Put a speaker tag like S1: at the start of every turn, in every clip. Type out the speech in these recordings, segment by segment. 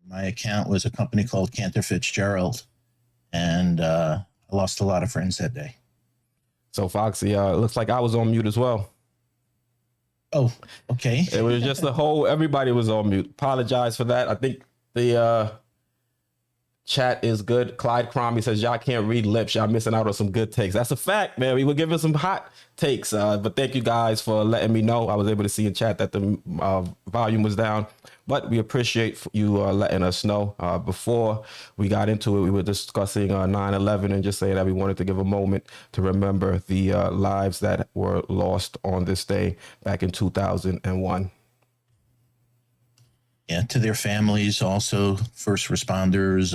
S1: My account was a company called Cantor Fitzgerald, and I lost a lot of friends that day.
S2: So Foxy, it looks like I was on mute as well.
S1: Oh, okay.
S2: It was just everybody was on mute. Apologize for that. I think the chat is good. Clyde Cromie says, y'all can't read lips. Y'all missing out on some good takes. That's a fact, man. We were giving some hot takes. But thank you guys for letting me know. I was able to see in chat that the volume was down. But we appreciate you letting us know. Before we got into it, we were discussing 9/11 and just saying that we wanted to give a moment to remember the lives that were lost on this day back in 2001.
S1: Yeah, to their families, also first responders.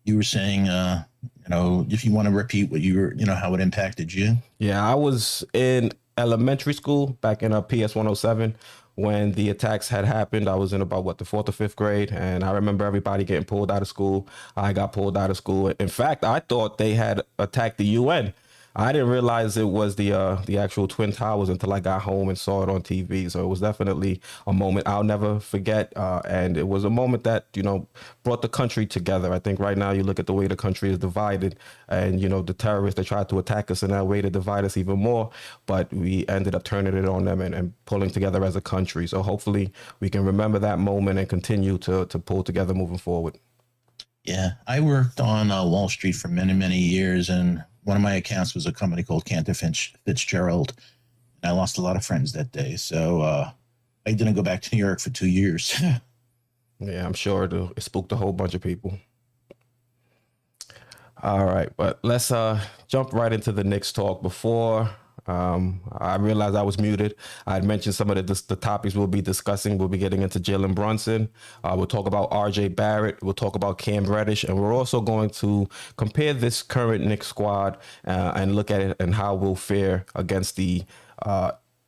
S1: You were saying, if you want to repeat what you were, how it impacted you.
S2: Yeah, I was in elementary school back in PS 107 when the attacks had happened. I was in about the 4th or 5th grade, and I remember everybody getting pulled out of school. I got pulled out of school. In fact, I thought they had attacked the UN. I didn't realize it was the actual Twin Towers until I got home and saw it on TV. So it was definitely a moment I'll never forget. And it was a moment that, brought the country together. I think right now you look at the way the country is divided and, the terrorists, they tried to attack us in that way to divide us even more. But we ended up turning it on them and pulling together as a country. So hopefully we can remember that moment and continue to pull together moving forward.
S1: Yeah, I worked on Wall Street for many, many years, and one of my accounts was a company called Cantor Fitzgerald, and I lost a lot of friends that day. So I didn't go back to New York for 2 years.
S2: Yeah, I'm sure it spooked a whole bunch of people. All right, but let's jump right into the Knicks talk. Before I realized I was muted, I had mentioned some of the topics we'll be discussing. We'll be getting into Jalen Brunson. We'll talk about RJ Barrett. We'll talk about Cam Reddish. And we're also going to compare this current Knicks squad and look at it and how we'll fare against the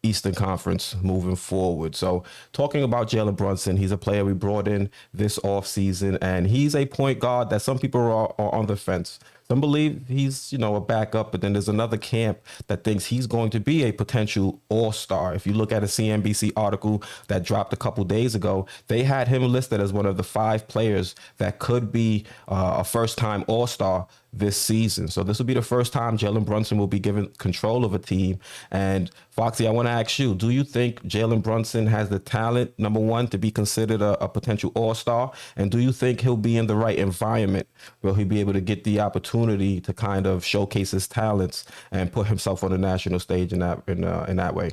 S2: Eastern Conference moving forward. So talking about Jalen Brunson, he's a player we brought in this offseason, and he's a point guard that some people are on the fence. Some believe he's, a backup, but then there's another camp that thinks he's going to be a potential all-star. If you look at a CNBC article that dropped a couple days ago, they had him listed as one of the 5 players that could be a first-time all-star this season. So this will be the first time Jalen Brunson will be given control of a team. And Foxy, I want to ask you, do you think Jalen Brunson has the talent, number one, to be considered a potential all-star? And do you think he'll be in the right environment where he'll be able to get the opportunity to kind of showcase his talents and put himself on the national stage in that way?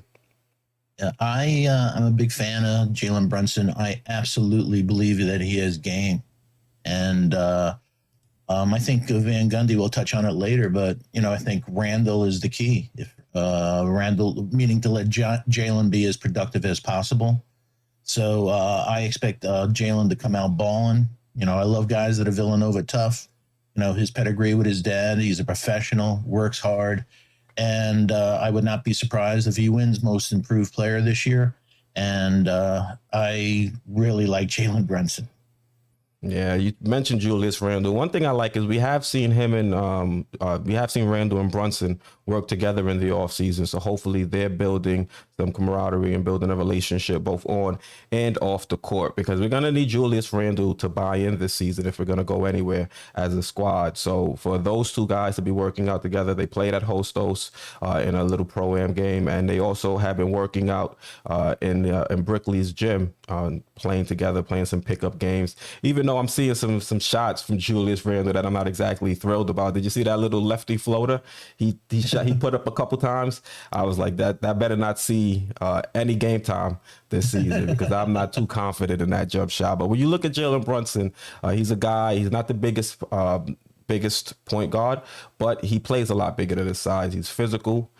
S1: I'm a big fan of Jalen Brunson. I absolutely believe that he has game. And I think Van Gundy will touch on it later, but, I think Randall is the key. If Randall, meaning to let Jalen be as productive as possible. So I expect Jalen to come out balling. I love guys that are Villanova tough. His pedigree with his dad. He's a professional, works hard. And I would not be surprised if he wins Most Improved Player this year. And I really like Jalen Brunson.
S2: Yeah, you mentioned Julius Randle. One thing I like is we have seen him and Randle and Brunson work together in the offseason. So hopefully they're building some camaraderie and building a relationship both on and off the court, because we're going to need Julius Randle to buy in this season if we're going to go anywhere as a squad. So for those two guys to be working out together, they played at Hostos in a little pro-am game, and they also have been working out in Brickley's gym, playing together, playing some pickup games. Even though I'm seeing some shots from Julius Randle that I'm not exactly thrilled about. Did you see that little lefty floater he put up a couple times? I was like, that better not see any game time this season, because I'm not too confident in that jump shot. But when you look at Jalen Brunson, he's a guy, he's not the biggest point guard, but he plays a lot bigger than his size. He's physical.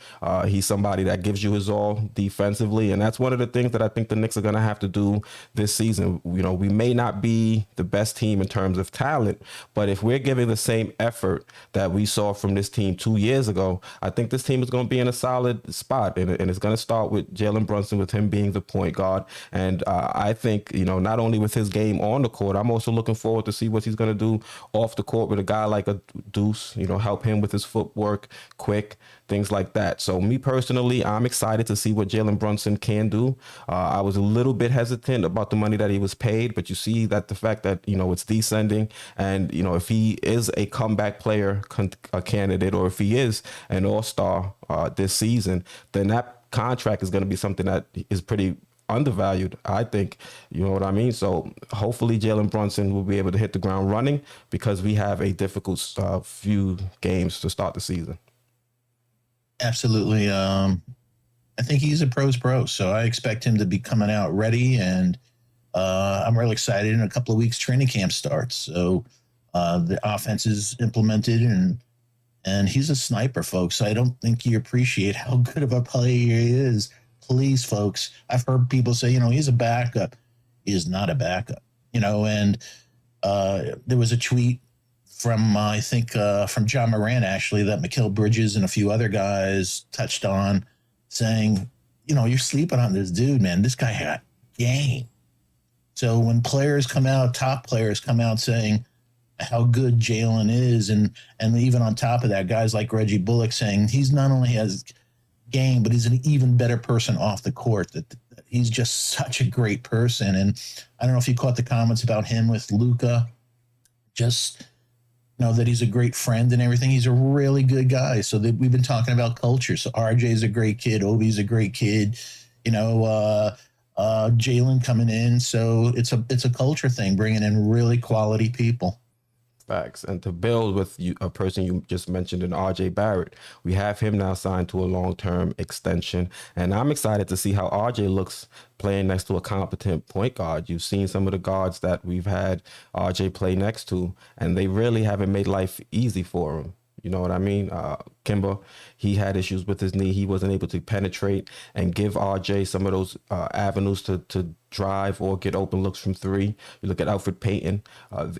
S2: He's somebody that gives you his all defensively. And that's one of the things that I think the Knicks are going to have to do this season. We may not be the best team in terms of talent, but if we're giving the same effort that we saw from this team 2 years ago, I think this team is going to be in a solid spot. And it's going to start with Jalen Brunson, with him being the point guard. And I think, not only with his game on the court, I'm also looking forward to see what he's going to do off the court with a guy like like a Deuce, help him with his footwork, quick, things like that. So me personally, I'm excited to see what Jalen Brunson can do. I was a little bit hesitant about the money that he was paid, but you see that the fact that, it's descending, and, if he is a comeback player a candidate, or if he is an all-star this season, then that contract is going to be something that is pretty undervalued, I think. You know what I mean? So hopefully Jalen Brunson will be able to hit the ground running, because we have a difficult few games to start the season.
S1: Absolutely. I think he's a pro's pro, so I expect him to be coming out ready, and I'm really excited. In a couple of weeks, training camp starts, so the offense is implemented, and he's a sniper, folks. I don't think you appreciate how good of a player he is. Please, folks. I've heard people say, he's a backup. He is not a backup, and there was a tweet from, I think, from John Moran, actually, that Mikal Bridges and a few other guys touched on, saying, you're sleeping on this dude, man. This guy got game. So when players come out, top players come out saying how good Jalen is, and even on top of that, guys like Reggie Bullock saying he's not only has game, but he's an even better person off the court, that he's just such a great person. And I don't know if you caught the comments about him with Luka, just that he's a great friend and everything. He's a really good guy. So we've been talking about culture. So RJ's a great kid. Obi's a great kid, Jalen coming in. So it's a culture thing, bringing in really quality people.
S2: Facts. And to build with a person you just mentioned, in RJ Barrett, we have him now signed to a long-term extension, and I'm excited to see how RJ looks playing next to a competent point guard. You've seen some of the guards that we've had RJ play next to, and they really haven't made life easy for him. You know what I mean? Kimba, he had issues with his knee. He wasn't able to penetrate and give RJ some of those avenues to drive or get open looks from three. You look at Alfred Payton.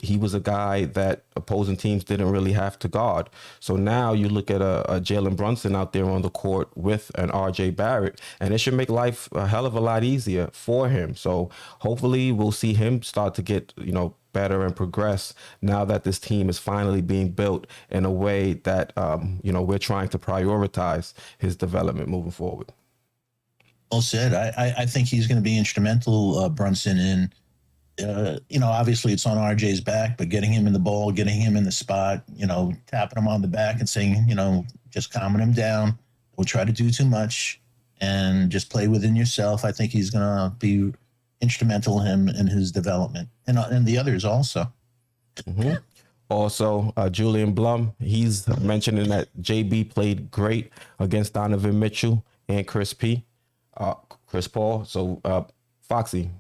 S2: He was a guy that opposing teams didn't really have to guard. So now you look at a Jalen Brunson out there on the court with an RJ Barrett, and it should make life a hell of a lot easier for him. So hopefully we'll see him start to get, better and progress now that this team is finally being built in a way that, we're trying to prioritize his development moving forward.
S1: Well said. I think he's going to be instrumental, Brunson, in, obviously it's on RJ's back, but getting him in the ball, getting him in the spot, tapping him on the back and saying, just calming him down. We'll try to do too much and just play within yourself. I think he's going to be instrumental in his development, and the others also.
S2: Mm-hmm. Also, Julian Blum, he's mentioning that JB played great against Donovan Mitchell and Chris Paul. So, Foxy,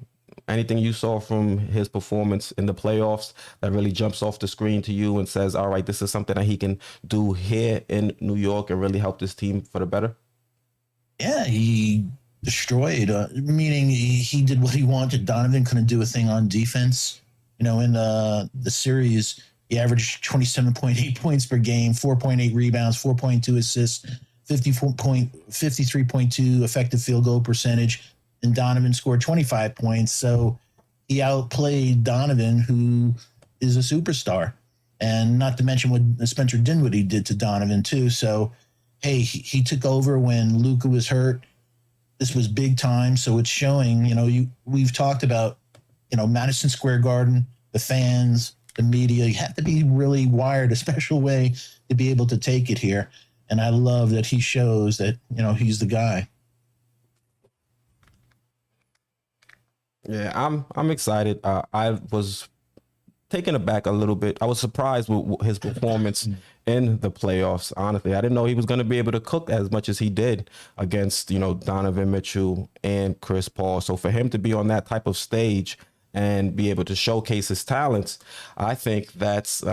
S2: anything you saw from his performance in the playoffs that really jumps off the screen to you and says, all right, this is something that he can do here in New York and really help this team for the better?
S1: Yeah, he destroyed, meaning he did what he wanted. Donovan couldn't do a thing on defense. In the series, he averaged 27.8 points per game, 4.8 rebounds, 4.2 assists, 53.2 effective field goal percentage, and Donovan scored 25 points. So he outplayed Donovan, who is a superstar. And not to mention what Spencer Dinwiddie did to Donovan, too. So, hey, he took over when Luka was hurt. This was big time, so it's showing. We've talked about, Madison Square Garden, the fans, the media. You have to be really wired a special way to be able to take it here. And I love that he shows that he's the guy.
S2: Yeah, I'm excited. I was taken aback a little bit. I was surprised with his performance in the playoffs. Honestly, I didn't know he was going to be able to cook as much as he did against, Donovan Mitchell and Chris Paul. So for him to be on that type of stage and be able to showcase his talents, I think that's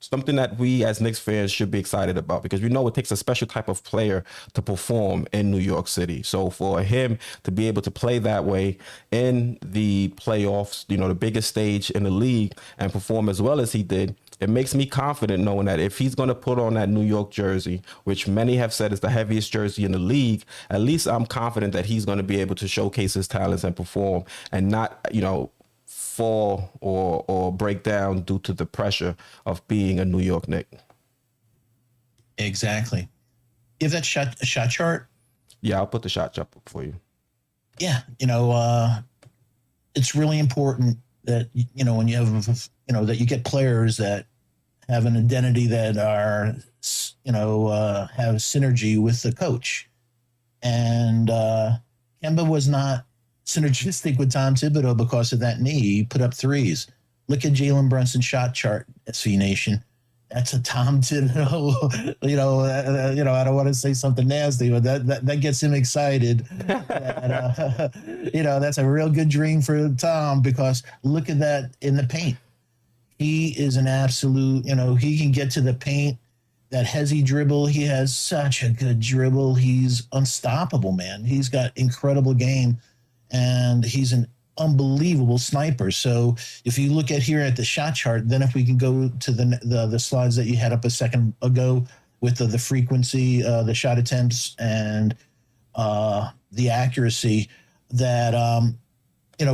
S2: something that we as Knicks fans should be excited about, because we know it takes a special type of player to perform in New York City. So for him to be able to play that way in the playoffs, the biggest stage in the league, and perform as well as he did, it makes me confident knowing that if he's going to put on that New York jersey, which many have said is the heaviest jersey in the league, at least I'm confident that he's going to be able to showcase his talents and perform, and not, fall or break down due to the pressure of being a New York Knick.
S1: Exactly. Give that shot chart.
S2: Yeah, I'll put the shot chart up for you.
S1: Yeah, it's really important that when you have that you get players that have an identity that are have synergy with the coach. And Kemba was not synergistic with Tom Thibodeau because of that knee. He put up threes. Look at Jalen Brunson's shot chart, SV Nation. That's a Tom Thibodeau. I don't want to say something nasty, but that gets him excited. That's a real good dream for Tom, because look at that in the paint. He is an absolute. He can get to the paint. That hezzy dribble, he has such a good dribble. He's unstoppable, man. He's got incredible game, and he's an unbelievable sniper. So if you look at here at the shot chart, then if we can go to the slides that you had up a second ago with the frequency, the shot attempts, and the accuracy, that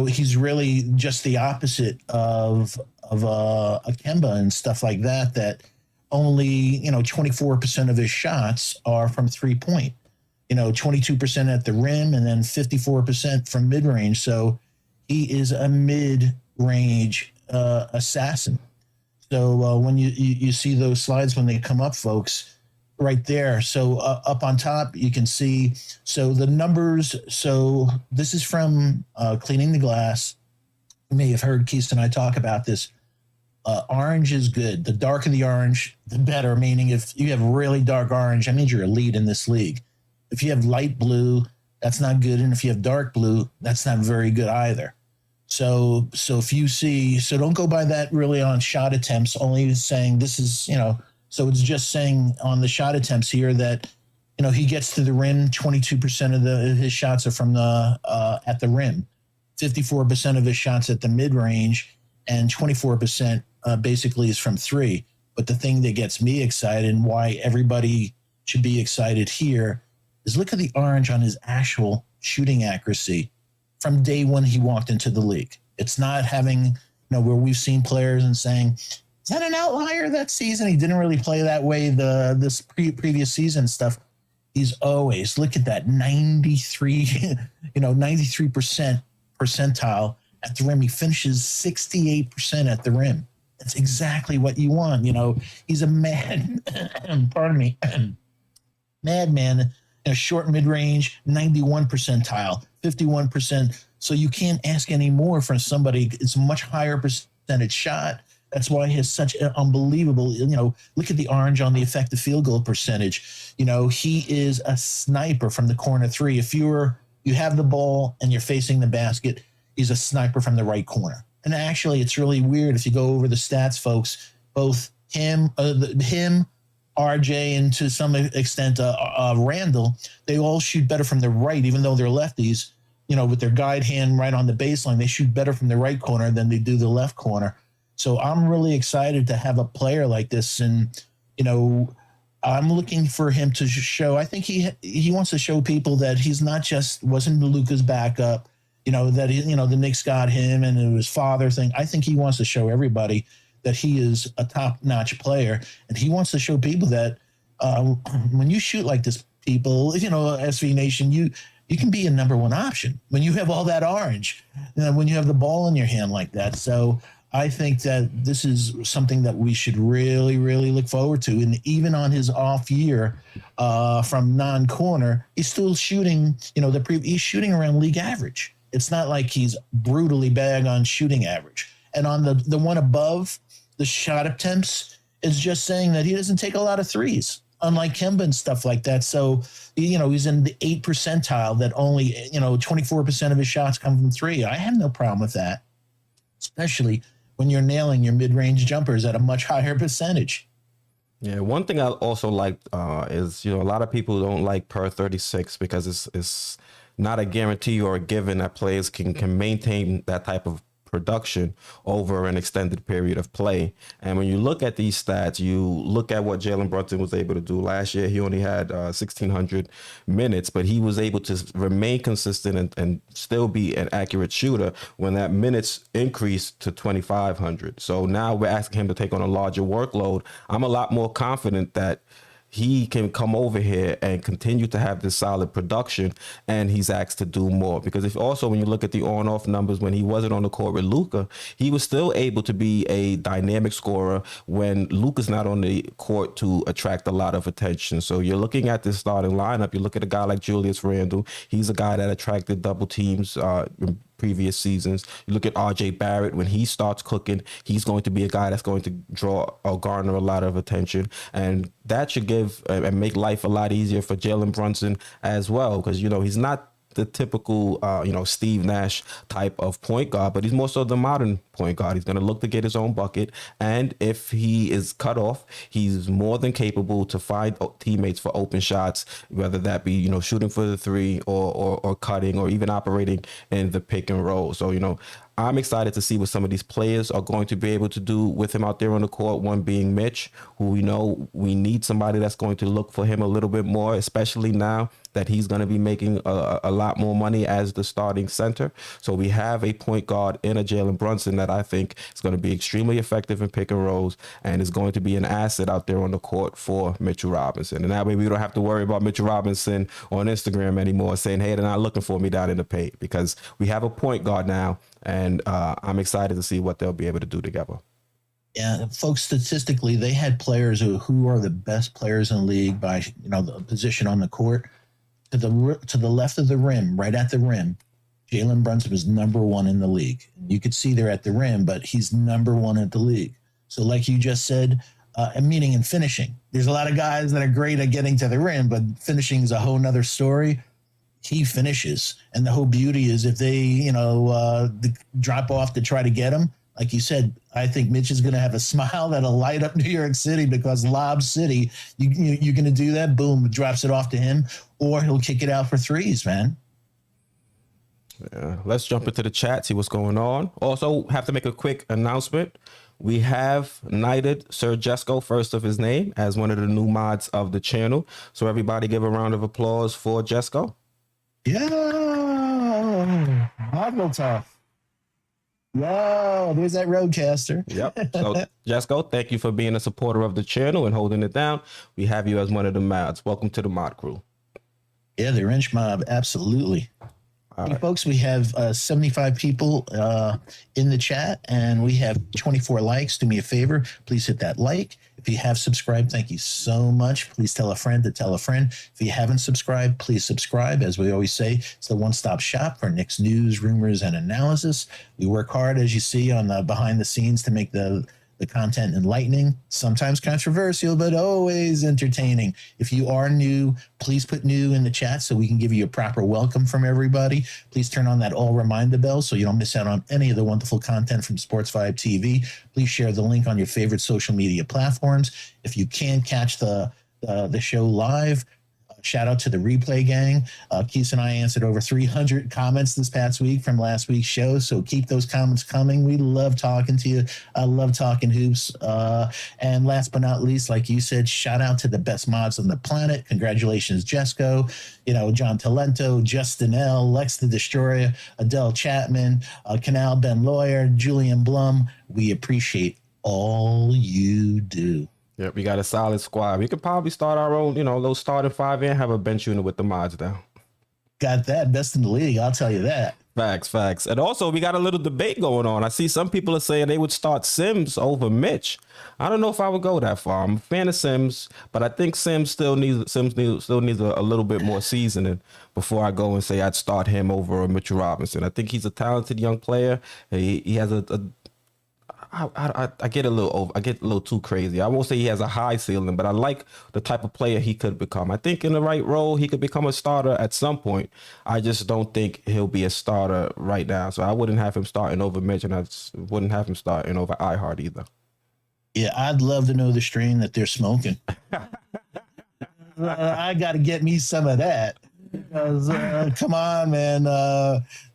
S1: he's really just the opposite of a Kemba and stuff like that. That only 24% of his shots are from 3-point, 22% at the rim, and then 54% from mid-range. So he is a mid-range assassin. So when you see those slides when they come up, folks, right there. So up on top, you can see, so the numbers. So this is from Cleaning the Glass. You may have heard Keith and I talk about this. Orange is good. The darker the orange, the better. Meaning, if you have really dark orange, that means you're elite in this league. If you have light blue, that's not good. And if you have dark blue, that's not very good either. So if you see, so don't go by that really on shot attempts, only saying this is, so it's just saying on the shot attempts here that, he gets to the rim. 22% of his shots are from at the rim, 54% of his shots at the mid range, and 24% basically is from three. But the thing that gets me excited, and why everybody should be excited here, is look at the orange on his actual shooting accuracy from day one he walked into the league. It's not having, where we've seen players and saying, is that an outlier that season? He didn't really play that way this previous season stuff. He's always, look at that, 93%, 93% percentile at the rim. He finishes 68% at the rim. That's exactly what you want. He's a madman, short mid-range, 91 percentile, 51%. So you can't ask any more from somebody. It's a much higher percentage shot. That's why he has such an unbelievable, look at the orange on the effective field goal percentage. He is a sniper from the corner three. If you have the ball and you're facing the basket, he's a sniper from the right corner. And actually, it's really weird if you go over the stats, folks. Both him, RJ, and to some extent Randall, they all shoot better from the right, even though they're lefties. With their guide hand right on the baseline, they shoot better from the right corner than they do the left corner. So I'm really excited to have a player like this, and I'm looking for him to show. I think he wants to show people that he's not just wasn't Luka's backup. That the Knicks got him and it was father thing. I think he wants to show everybody that he is a top-notch player, and he wants to show people that when you shoot like this, people, SV Nation, you can be a number one option when you have all that orange, when you have the ball in your hand like that. So I think that this is something that we should really, really look forward to. And even on his off year from non-corner, he's still shooting, he's shooting around league average. It's not like he's brutally bad on shooting average. And on the one above, the shot attempts, is just saying that he doesn't take a lot of threes, unlike Kemba and stuff like that. So, he's in the 8th percentile that only, 24% of his shots come from three. I have no problem with that, especially when you're nailing your mid-range jumpers at a much higher percentage.
S2: Yeah, one thing I also like is, a lot of people don't like per 36 because it's not a guarantee or a given that players can maintain that type of production over an extended period of play. And when you look at these stats, you look at what Jalen Brunson was able to do last year. He only had 1,600 minutes, but he was able to remain consistent and still be an accurate shooter when that minutes increased to 2,500. So now we're asking him to take on a larger workload. I'm a lot more confident that he can come over here and continue to have this solid production, and he's asked to do more. Because if also when you look at the on-off numbers, when he wasn't on the court with Luka, he was still able to be a dynamic scorer when Luka's not on the court to attract a lot of attention. So you're looking at this starting lineup. You look at a guy like Julius Randle. He's a guy that attracted double teams in previous seasons. You look at RJ Barrett. When he starts cooking, he's going to be a guy that's going to draw or garner a lot of attention, and that should give and make life a lot easier for Jalen Brunson as well, because he's not the typical Steve Nash type of point guard, but he's more so the modern point guard. He's going to look to get his own bucket, and if he is cut off, he's more than capable to find teammates for open shots, whether that be shooting for the three or cutting or even operating in the pick and roll. So I'm excited to see what some of these players are going to be able to do with him out there on the court. One being Mitch, who we need somebody that's going to look for him a little bit more, especially now that he's going to be making a lot more money as the starting center. So we have a point guard in a Jalen Brunson that I think is going to be extremely effective in pick and rolls and is going to be an asset out there on the court for Mitchell Robinson. And that way we don't have to worry about Mitchell Robinson on Instagram anymore saying, hey, they're not looking for me down in the paint, because we have a point guard now. And I'm excited to see what they'll be able to do together.
S1: Yeah, folks, statistically, they had players who are the best players in the league by the position on the court. To the left of the rim, right at the rim, Jalen Brunson was number one in the league. You could see there at the rim, but he's number one at the league. So like you just said, meaning in finishing, there's a lot of guys that are great at getting to the rim, but finishing is a whole nother story. He finishes, and the whole beauty is if they drop off to try to get him, like you said, I think Mitch is going to have a smile that'll light up New York City, because Lob City, you're going to do that, boom, drops it off to him, or he'll kick it out for threes, man.
S2: Yeah, let's jump into the chat, see what's going on. Also, have to make a quick announcement. We have knighted Sir Jesco, first of his name, as one of the new mods of the channel. So everybody give a round of applause for Jesco.
S1: Yeah, Mazel Tov. Yo, there's that roadcaster.
S2: Yep. So, Jesco, thank you for being a supporter of the channel and holding it down. We have you as one of the mods. Welcome to the mod crew.
S1: Yeah, the wrench mob, absolutely. Hey, folks, we have 75 people in the chat, and we have 24 likes. Do me a favor, please hit that like. If you have subscribed, thank you so much. Please tell a friend to tell a friend. If you haven't subscribed, please subscribe. As we always say, it's the one-stop shop for Knicks news, rumors, and analysis. We work hard, as you see, on the behind the scenes to make the content enlightening, sometimes controversial, but always entertaining. If you are new, please put new in the chat so we can give you a proper welcome from everybody. Please turn on that all reminder bell so you don't miss out on any of the wonderful content from Sports Vibe TV. Please share the link on your favorite social media platforms. If you can't catch the show live, shout out to the replay gang. Keith and I answered over 300 comments this past week from last week's show, so keep those comments coming. We love talking to you. I love talking hoops. And last but not least, like you said, shout out to the best mods on the planet. Congratulations, Jesco, John Talento, Justin L, Lex the Destroyer, Adele Chapman, Canal Ben Lawyer, Julian Blum. We appreciate all you do.
S2: Yep, we got a solid squad. We could probably start our own, little starting five and have a bench unit with the mods down.
S1: Got that. Best in the league, I'll tell you that.
S2: Facts. And also, we got a little debate going on. I see some people are saying they would start Sims over Mitch. I don't know if I would go that far. I'm a fan of Sims, but I think Sims still needs a little bit more seasoning before I go and say I'd start him over Mitchell Robinson. I think he's a talented young player. He has I get a little too crazy. I won't say he has a high ceiling, but I like the type of player he could become. I think in the right role, he could become a starter at some point. I just don't think he'll be a starter right now. So I wouldn't have him starting over Mitch, and I wouldn't have him starting over iHeart either.
S1: Yeah, I'd love to know the strain that they're smoking. I got to get me some of that. Because, come on, man.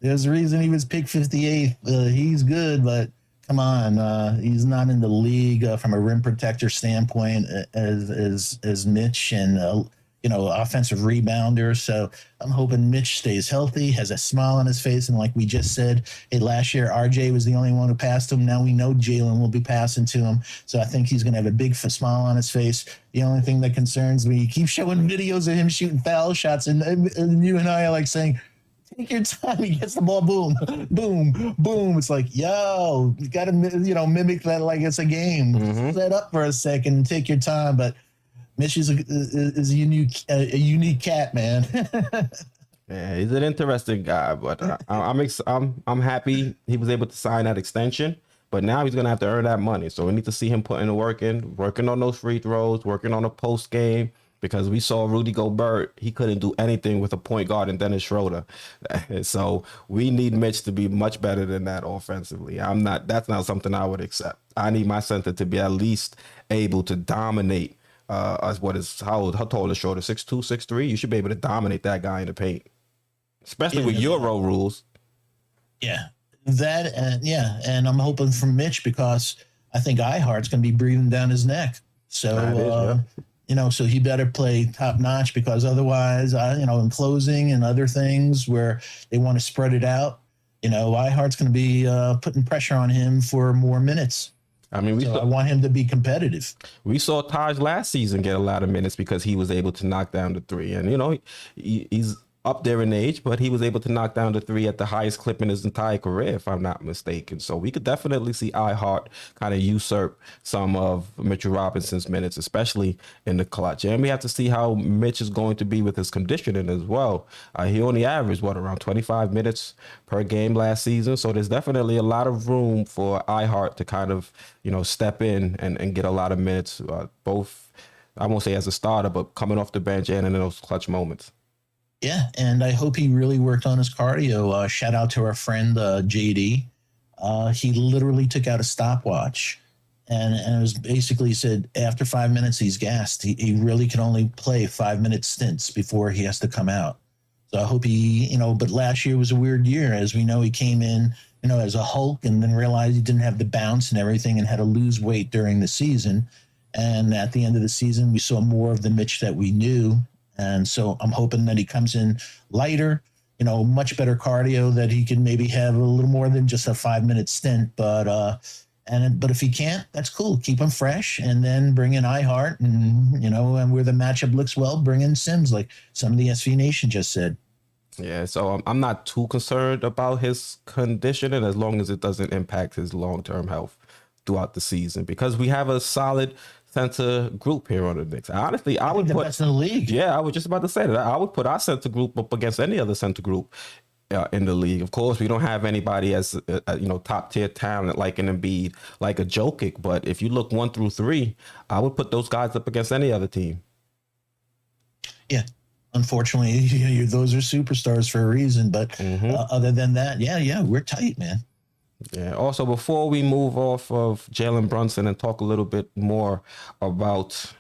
S1: There's a reason he was picked 58th. He's good, but come on. He's not in the league from a rim protector standpoint as Mitch and, offensive rebounder. So I'm hoping Mitch stays healthy, has a smile on his face. And like we just said, hey, last year, RJ was the only one who passed him. Now we know Jalen will be passing to him. So I think he's going to have a big smile on his face. The only thing that concerns me, you keep showing videos of him shooting foul shots, and you and I are like saying, take your time. He gets the ball, boom, boom, boom. It's like, yo, you got to, mimic that like it's a game. Set up for a second and take your time. But Mitch is a unique cat, man.
S2: Yeah, he's an interesting guy, but I'm happy he was able to sign that extension. But now he's gonna have to earn that money, so we need to see him putting the work in, working on those free throws, working on the post game. Because we saw Rudy Gobert, he couldn't do anything with a point guard and Dennis Schroeder. So we need Mitch to be much better than that offensively. That's not something I would accept. I need my center to be at least able to dominate. How tall is Schroeder? 6'2", 6'3"? You should be able to dominate that guy in the paint, especially with Euro rules.
S1: Yeah, that and I'm hoping for Mitch because I think Ihart's going to be breathing down his neck. So so he better play top notch because otherwise, in closing and other things where they want to spread it out, Ihart's going to be putting pressure on him for more minutes. I mean, I want him to be competitive.
S2: We saw Taj last season get a lot of minutes because he was able to knock down the three. And, he's up there in age, but he was able to knock down the three at the highest clip in his entire career, if I'm not mistaken. So we could definitely see Ihart kind of usurp some of Mitchell Robinson's minutes, especially in the clutch. And we have to see how Mitch is going to be with his conditioning as well. He only averaged, around 25 minutes per game last season. So there's definitely a lot of room for Ihart to kind of, step in and get a lot of minutes, both, I won't say as a starter, but coming off the bench and in those clutch moments.
S1: Yeah, and I hope he really worked on his cardio. Shout out to our friend JD. He literally took out a stopwatch, and it was basically said after 5 minutes he's gassed. He really can only play 5-minute stints before he has to come out. So I hope he, but last year was a weird year. As we know, he came in, as a Hulk and then realized he didn't have the bounce and everything and had to lose weight during the season. And at the end of the season, we saw more of the Mitch that we knew. And so I'm hoping that he comes in lighter, much better cardio, that he can maybe have a little more than just a 5-minute stint. But if he can't, that's cool. Keep him fresh and then bring in Ihart and where the matchup looks well, bring in Sims, like some of the SV Nation just said.
S2: Yeah, so I'm not too concerned about his conditioning as long as it doesn't impact his long-term health throughout the season, because we have a solid center group here on the Knicks. Honestly, I would put
S1: best in the league.
S2: Yeah, I was just about to say that. I would put our center group up against any other center group in the league. Of course, we don't have anybody as top tier talent like an Embiid, like a Jokic. But if you look 1 through 3, I would put those guys up against any other team.
S1: Yeah. Unfortunately, those are superstars for a reason. But other than that, we're tight, man.
S2: Yeah. Also, before we move off of Jalen Brunson and talk a little bit more about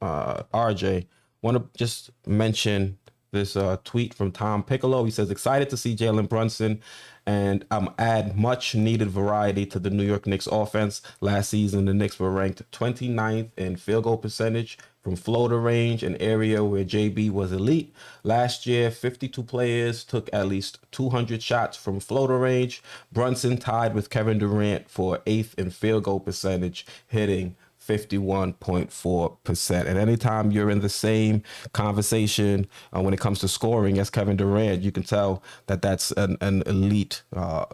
S2: RJ, want to just mention this tweet from Tom Piccolo. He says, excited to see Jalen Brunson and add much needed variety to the New York Knicks offense. Last season, the Knicks were ranked 29th in field goal percentage from floater range, an area where JB was elite. Last year, 52 players took at least 200 shots from floater range. Brunson tied with Kevin Durant for 8th in field goal percentage, hitting 51.4%. And anytime you're in the same conversation when it comes to scoring as Kevin Durant, you can tell that that's an elite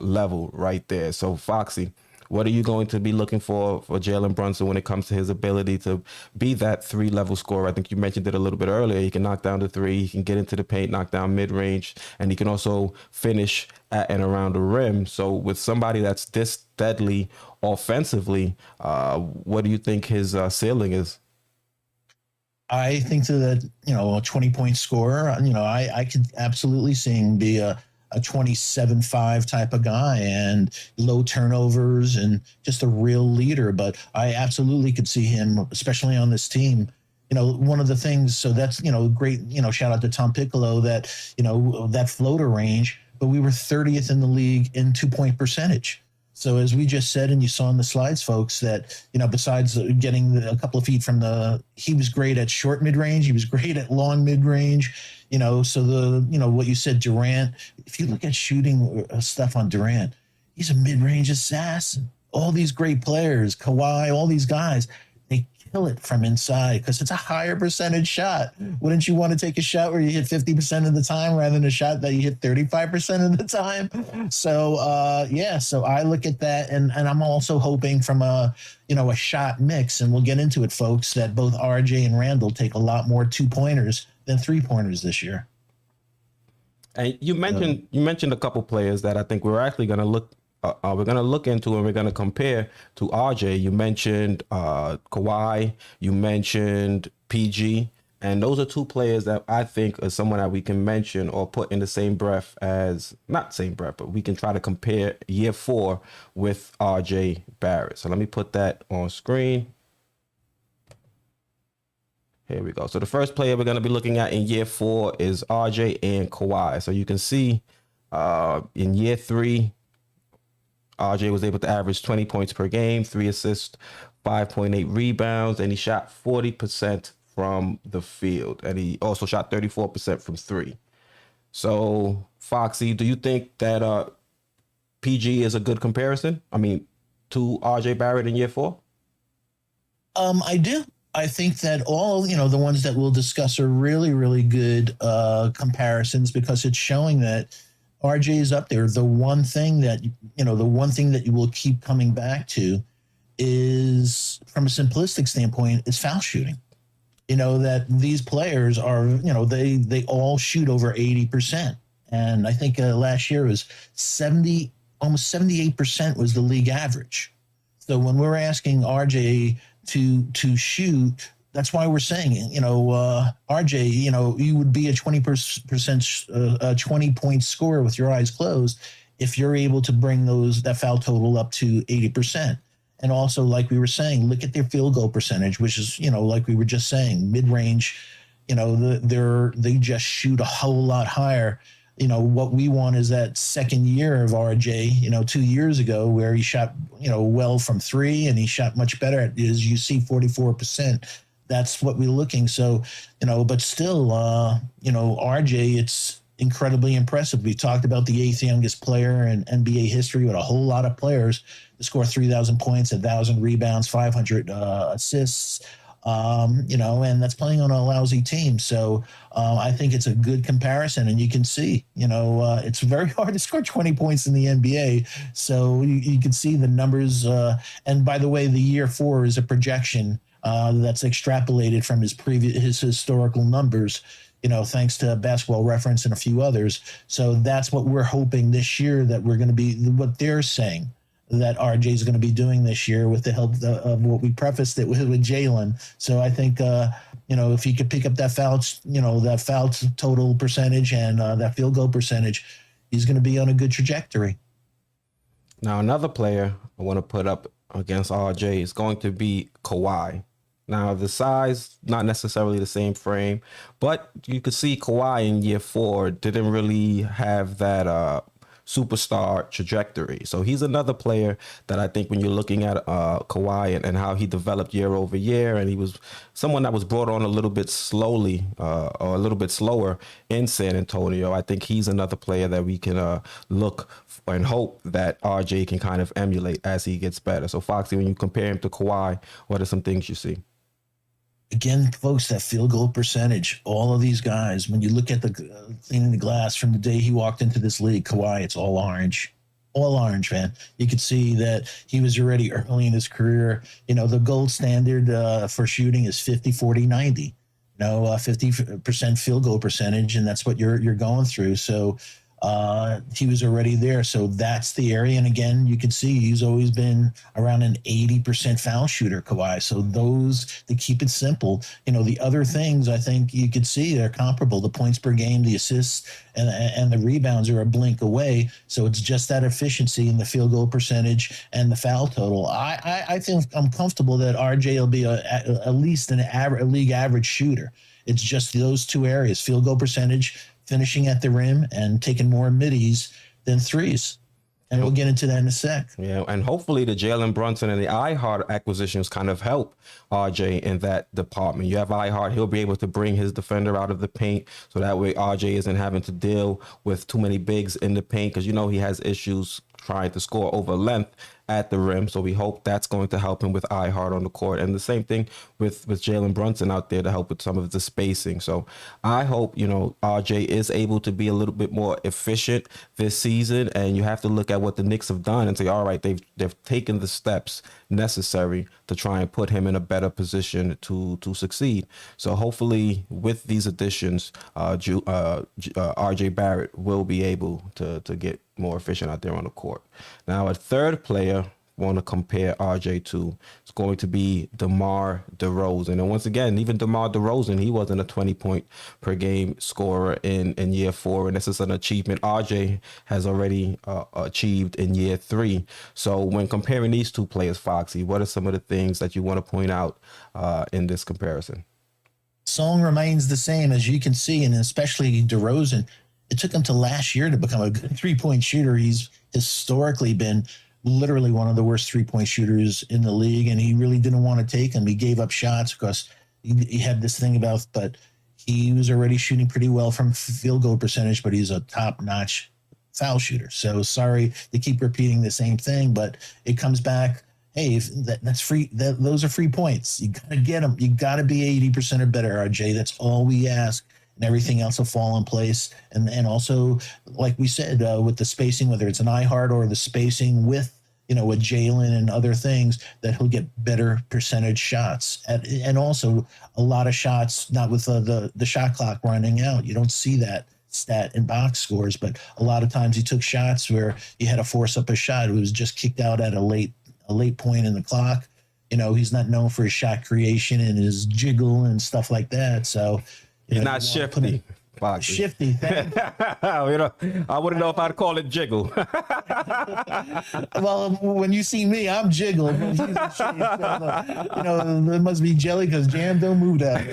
S2: level right there. So, Foxy, what are you going to be looking for Jalen Brunson when it comes to his ability to be that 3-level scorer? I think you mentioned it a little bit earlier. He can knock down the 3, he can get into the paint, knock down mid-range, and he can also finish at and around the rim. So with somebody that's this deadly offensively, what do you think his ceiling is?
S1: I think that, a 20-point scorer, I could absolutely see him be a 27-5 type of guy and low turnovers and just a real leader. But I absolutely could see him, especially on this team, one of the things, so that's, great, shout out to Tom Piccolo that, that floater range, but we were 30th in the league in 2-point percentage. So as we just said, and you saw in the slides, folks, that, besides getting a couple of feet from he was great at short mid-range. He was great at long mid-range, so what you said, Durant, if you look at shooting stuff on Durant, he's a mid-range assassin. All these great players, Kawhi, all these guys, they kill it from inside because it's a higher percentage shot. Wouldn't you want to take a shot where you hit 50% of the time rather than a shot that you hit 35% of the time? So, so I look at that, and I'm also hoping from a shot mix, and we'll get into it, folks, that both RJ and Randall take a lot more 2-pointers than 3-pointers this year.
S2: And you mentioned a couple players that I think we're actually going to look into, and we're going to compare to RJ. You mentioned Kawhi, you mentioned PG, and those are two players that I think are someone that we can mention or put in the same breath as, not same breath, but we can try to compare year 4 with RJ Barrett. So let me put that on screen. Here we go. So the first player we're going to be looking at in year 4 is RJ and Kawhi. So you can see in year 3, RJ was able to average 20 points per game, 3 assists, 5.8 rebounds, and he shot 40% from the field. And he also shot 34% from 3. So, Foxy, do you think that PG is a good comparison? I mean, to RJ Barrett in year 4?
S1: I do. I think that all, the ones that we'll discuss are really, really good comparisons, because it's showing that RJ is up there. The one thing that you will keep coming back to is, from a simplistic standpoint, is foul shooting. That these players are, they all shoot over 80%. And I think last year was almost 78% was the league average. So when we're asking RJ to shoot, that's why we're saying, RJ, you would be a 20% scorer with your eyes closed if you're able to bring that foul total up to 80%. And also, like we were saying, look at their field goal percentage, which is, like we were just saying, mid-range, they just shoot a whole lot higher. What we want is that second year of RJ, 2 years ago, where he shot, well from 3, and he shot much better at, as you see, 44%. That's what we're looking. So, but still, RJ, it's incredibly impressive. We talked about the 8th youngest player in NBA history, with a whole lot of players to score 3,000 points, 1,000 rebounds, 500 assists, and that's playing on a lousy team. So I think it's a good comparison, and you can see, it's very hard to score 20 points in the NBA. So you can see the numbers. And by the way, the year 4 is a projection that's extrapolated from his historical numbers, thanks to Basketball Reference and a few others. So that's what we're hoping this year, that we're going to be, what they're saying that RJ is going to be doing this year, with the help of what we prefaced it with Jalen. So I think, if he could pick up that foul total percentage and that field goal percentage, he's going to be on a good trajectory.
S2: Now, another player I want to put up against RJ is going to be Kawhi. Now, the size, not necessarily the same frame, but you could see Kawhi in year 4 didn't really have that superstar trajectory. So he's another player that I think, when you're looking at Kawhi and how he developed year over year, and he was someone that was brought on a little bit slowly or a little bit slower in San Antonio, I think he's another player that we can look and hope that RJ can kind of emulate as he gets better. So, Foxy, when you compare him to Kawhi, what are some things you see?
S1: Again, folks, that field goal percentage, all of these guys, when you look at the thing in the glass from the day he walked into this league, Kawhi, it's all orange, man. You could see that he was already early in his career. The gold standard for shooting is 50, 40, 90, 50% field goal percentage, and that's what you're going through. So he was already there. So that's the area. And again, you can see he's always been around an 80% foul shooter, Kawhi. So those, to keep it simple, the other things I think you could see they're comparable. The points per game, the assists, and the rebounds are a blink away. So it's just that efficiency in the field goal percentage and the foul total. I think I'm comfortable that RJ will be at least a league average shooter. It's just those two areas: field goal percentage, finishing at the rim, and taking more middies than threes. And we'll get into that in a sec.
S2: Yeah, and hopefully the Jalen Brunson and the iHeart acquisitions kind of help RJ in that department. You have iHeart, he'll be able to bring his defender out of the paint, so that way RJ isn't having to deal with too many bigs in the paint, because he has issues trying to score over length at the rim. So we hope that's going to help him with iHeart on the court. And the same thing with Jalen Brunson out there to help with some of the spacing. So I hope, RJ is able to be a little bit more efficient this season. And you have to look at what the Knicks have done and say, all right, they've taken the steps necessary to try and put him in a better position to succeed. So hopefully with these additions, RJ Barrett will be able to get more efficient out there on the court. Now, a third player want to compare RJ to is going to be DeMar DeRozan. And once again, even DeMar DeRozan, he wasn't a 20-point per game scorer in year 4. And this is an achievement RJ has already achieved in year 3. So when comparing these two players, Foxy, what are some of the things that you want to point out in this comparison?
S1: Song remains the same, as you can see, and especially DeRozan. It took him to last year to become a good three-point shooter. He's historically been literally one of the worst three-point shooters in the league, and he really didn't want to take them. He gave up shots because he had this thing about, but he was already shooting pretty well from field goal percentage, but he's a top-notch foul shooter. So sorry to keep repeating the same thing, but it comes back, hey, that's free. Those are free points. You got to get them. You got to be 80% or better, RJ. That's all we ask. And everything else will fall in place. And also, like we said, with the spacing, whether it's an iHeart or the spacing with Jalen and other things, that he'll get better percentage shots. And also a lot of shots, not with the shot clock running out. You don't see that stat in box scores, but a lot of times he took shots where he had to force up a shot. It was just kicked out at a late point in the clock. He's not known for his shot creation and his jiggle and stuff like that. So
S2: he's not shifty.
S1: Shifty.
S2: I wouldn't know if I'd call it jiggle.
S1: Well, when you see me, I'm jiggled. It must be jelly because jam don't move that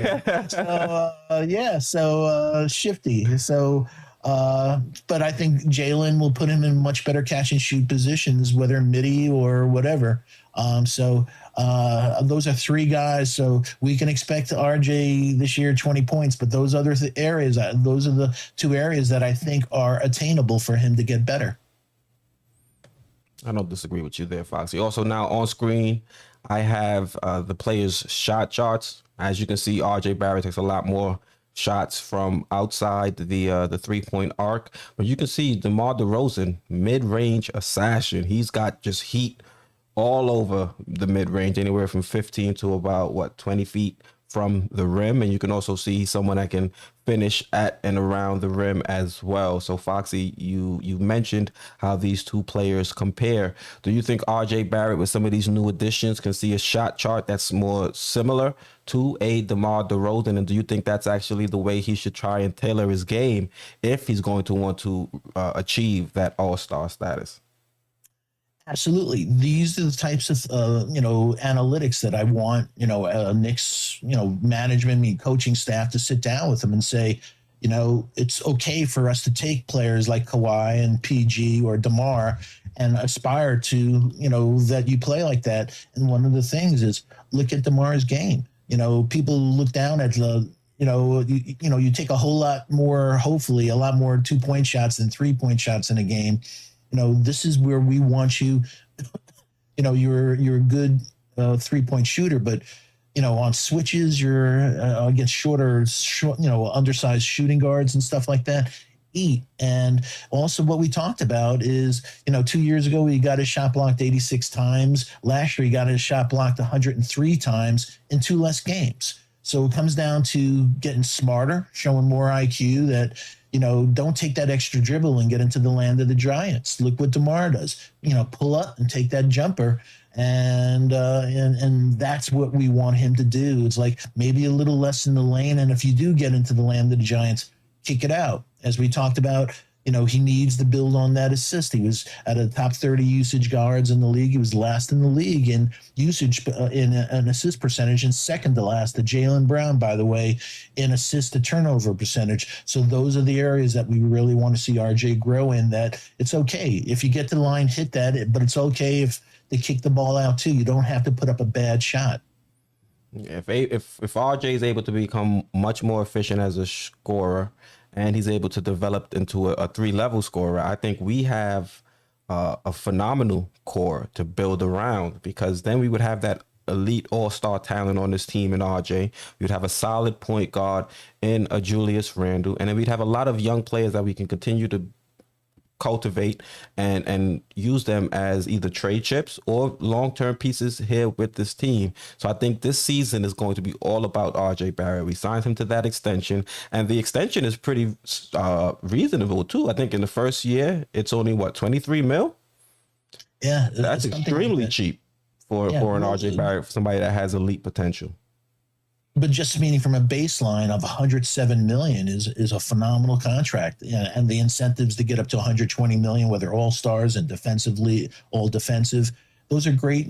S1: way. So shifty. So, but I think Jalen will put him in much better catch and shoot positions, whether midi or whatever. Those are three guys. So we can expect RJ this year 20 points, but those other areas, those are the two areas that I think are attainable for him to get better.
S2: I don't disagree with you there, Foxy. Also, now on screen, I have the players' shot charts. As you can see, RJ Barrett takes a lot more shots from outside the 3-point arc, but you can see DeMar DeRozan, mid-range assassin. He's got just heat all over the mid-range, anywhere from 15 to about 20 feet from the rim. And you can also see someone that can finish at and around the rim as well. So Foxy, you mentioned how these two players compare. Do you think RJ Barrett with some of these new additions can see a shot chart that's more similar to a DeMar DeRozan? And do you think that's actually the way he should try and tailor his game if he's going to want to achieve that all-star status?
S1: Absolutely. These are the types of, analytics that I want, Knicks, management, coaching staff to sit down with them and say, it's okay for us to take players like Kawhi and PG or DeMar and aspire to, that you play like that. And one of the things is look at DeMar's game. People look down at you take a whole lot more, hopefully a lot more 2-point shots than 3-point shots in a game. This is where we want you. You're a good 3-point shooter, but on switches, you're against short, undersized shooting guards and stuff like that. Eat. And also what we talked about is, 2 years ago, he got his shot blocked 86 times. Last year, he got his shot blocked 103 times in 2 less games. So it comes down to getting smarter, showing more IQ that, don't take that extra dribble and get into the land of the giants. Look what DeMar does. Pull up and take that jumper. And that's what we want him to do. It's like maybe a little less in the lane. And if you do get into the land of the giants, kick it out. As we talked about, he needs to build on that assist. He was at a top 30 usage guards in the league. He was last in the league in usage in an assist percentage and second to last to Jalen Brown, by the way, in assist to turnover percentage. So those are the areas that we really want to see RJ grow in, that it's okay. If you get to the line, hit that, but it's okay if they kick the ball out too. You don't have to put up a bad shot.
S2: If RJ is able to become much more efficient as a scorer, and he's able to develop into a 3-level scorer, I think we have a phenomenal core to build around, because then we would have that elite all-star talent on this team in RJ. We'd have a solid point guard in a Julius Randle, and then we'd have a lot of young players that we can continue to cultivate and use them as either trade chips or long-term pieces here with this team. So I think this season is going to be all about RJ Barrett. We signed him to that extension, and the extension is pretty reasonable too. I think in the first year it's only 23 mil.
S1: Yeah,
S2: that's extremely cheap for an RJ Barrett, for somebody that has elite potential.
S1: But just meaning from a baseline of 107 million is a phenomenal contract, and the incentives to get up to 120 million, whether all stars and defensively, all defensive, those are great,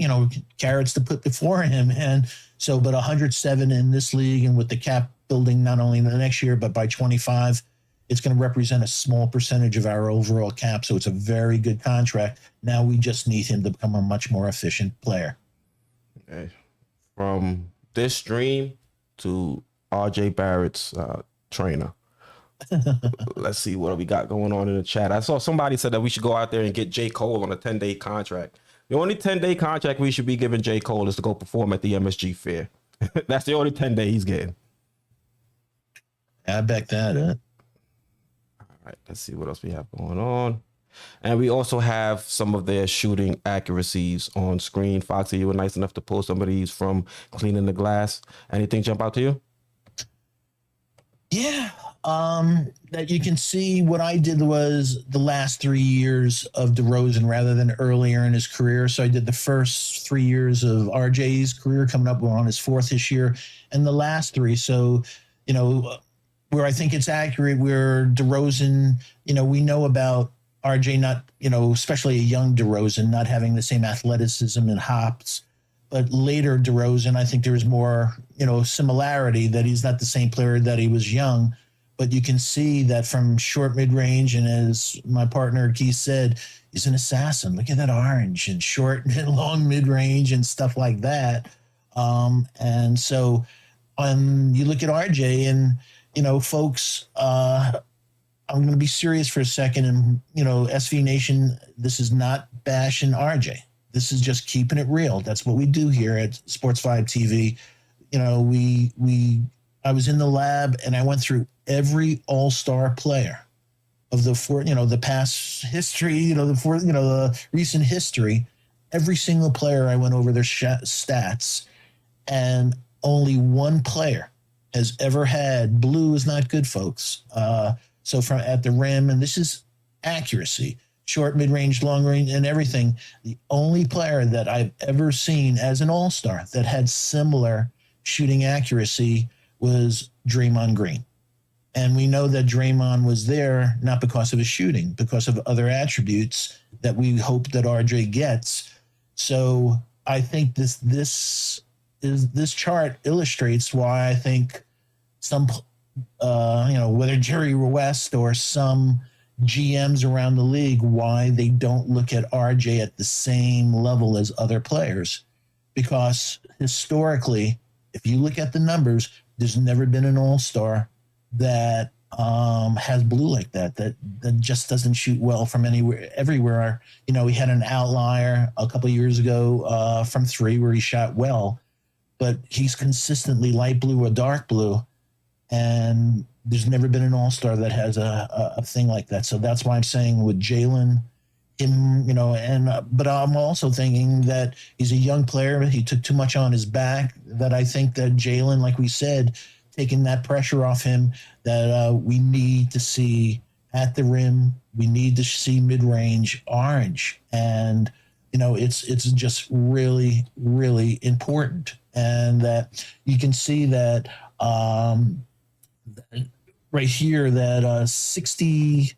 S1: carrots to put before him. And so, but 107 in this league, and with the cap building not only in the next year, but by 25, it's going to represent a small percentage of our overall cap. So it's a very good contract. Now we just need him to become a much more efficient player.
S2: Okay. From this dream to RJ Barrett's trainer. Let's see what we got going on in the chat. I saw somebody said that we should go out there and get J. Cole on a 10-day contract. The only 10-day contract we should be giving J. Cole is to go perform at the MSG Fair. That's the only 10-day he's getting.
S1: I back that up.
S2: All right, let's see what else we have going on. And we also have some of their shooting accuracies on screen. Foxy, you were nice enough to pull some of these from Cleaning the Glass. Anything jump out to you?
S1: Yeah. That you can see what I did was the last 3 years of DeRozan rather than earlier in his career. So I did the first 3 years of RJ's career, coming up, we're on his fourth this year, and the last 3. So, where I think it's accurate, where DeRozan, we know about RJ not, especially a young DeRozan, not having the same athleticism and hops. But later DeRozan, I think there's more, similarity, that he's not the same player that he was young. But you can see that from short mid-range, and as my partner Keith said, he's an assassin. Look at that orange, and short and long mid-range and stuff like that. And so you look at RJ, and, folks, I'm going to be serious for a second. And, SV Nation, this is not bashing RJ. This is just keeping it real. That's what we do here at Sports 5 TV. I was in the lab, and I went through every all-star player of the past history, the recent history. Every single player, I went over their stats, and only one player has ever had, blue is not good, folks. So from at the rim, and this is accuracy, short, mid-range, long range, and everything. The only player that I've ever seen as an all-star that had similar shooting accuracy was Draymond Green. And we know that Draymond was there not because of his shooting, because of other attributes that we hope that RJ gets. So I think this chart illustrates why I think some whether Jerry West or some GMs around the league, why they don't look at RJ at the same level as other players. Because historically, if you look at the numbers, there's never been an all-star that has blue like that just doesn't shoot well from everywhere. We had an outlier a couple of years ago from 3 where he shot well, but he's consistently light blue or dark blue. And there's never been an all-star that has a thing like that. So that's why I'm saying with Jalen, him, but I'm also thinking that he's a young player. He took too much on his back. That I think that Jalen, like we said, taking that pressure off him, that we need to see at the rim. We need to see mid-range orange, and it's just really, really important. And that you can see that right here, that 60,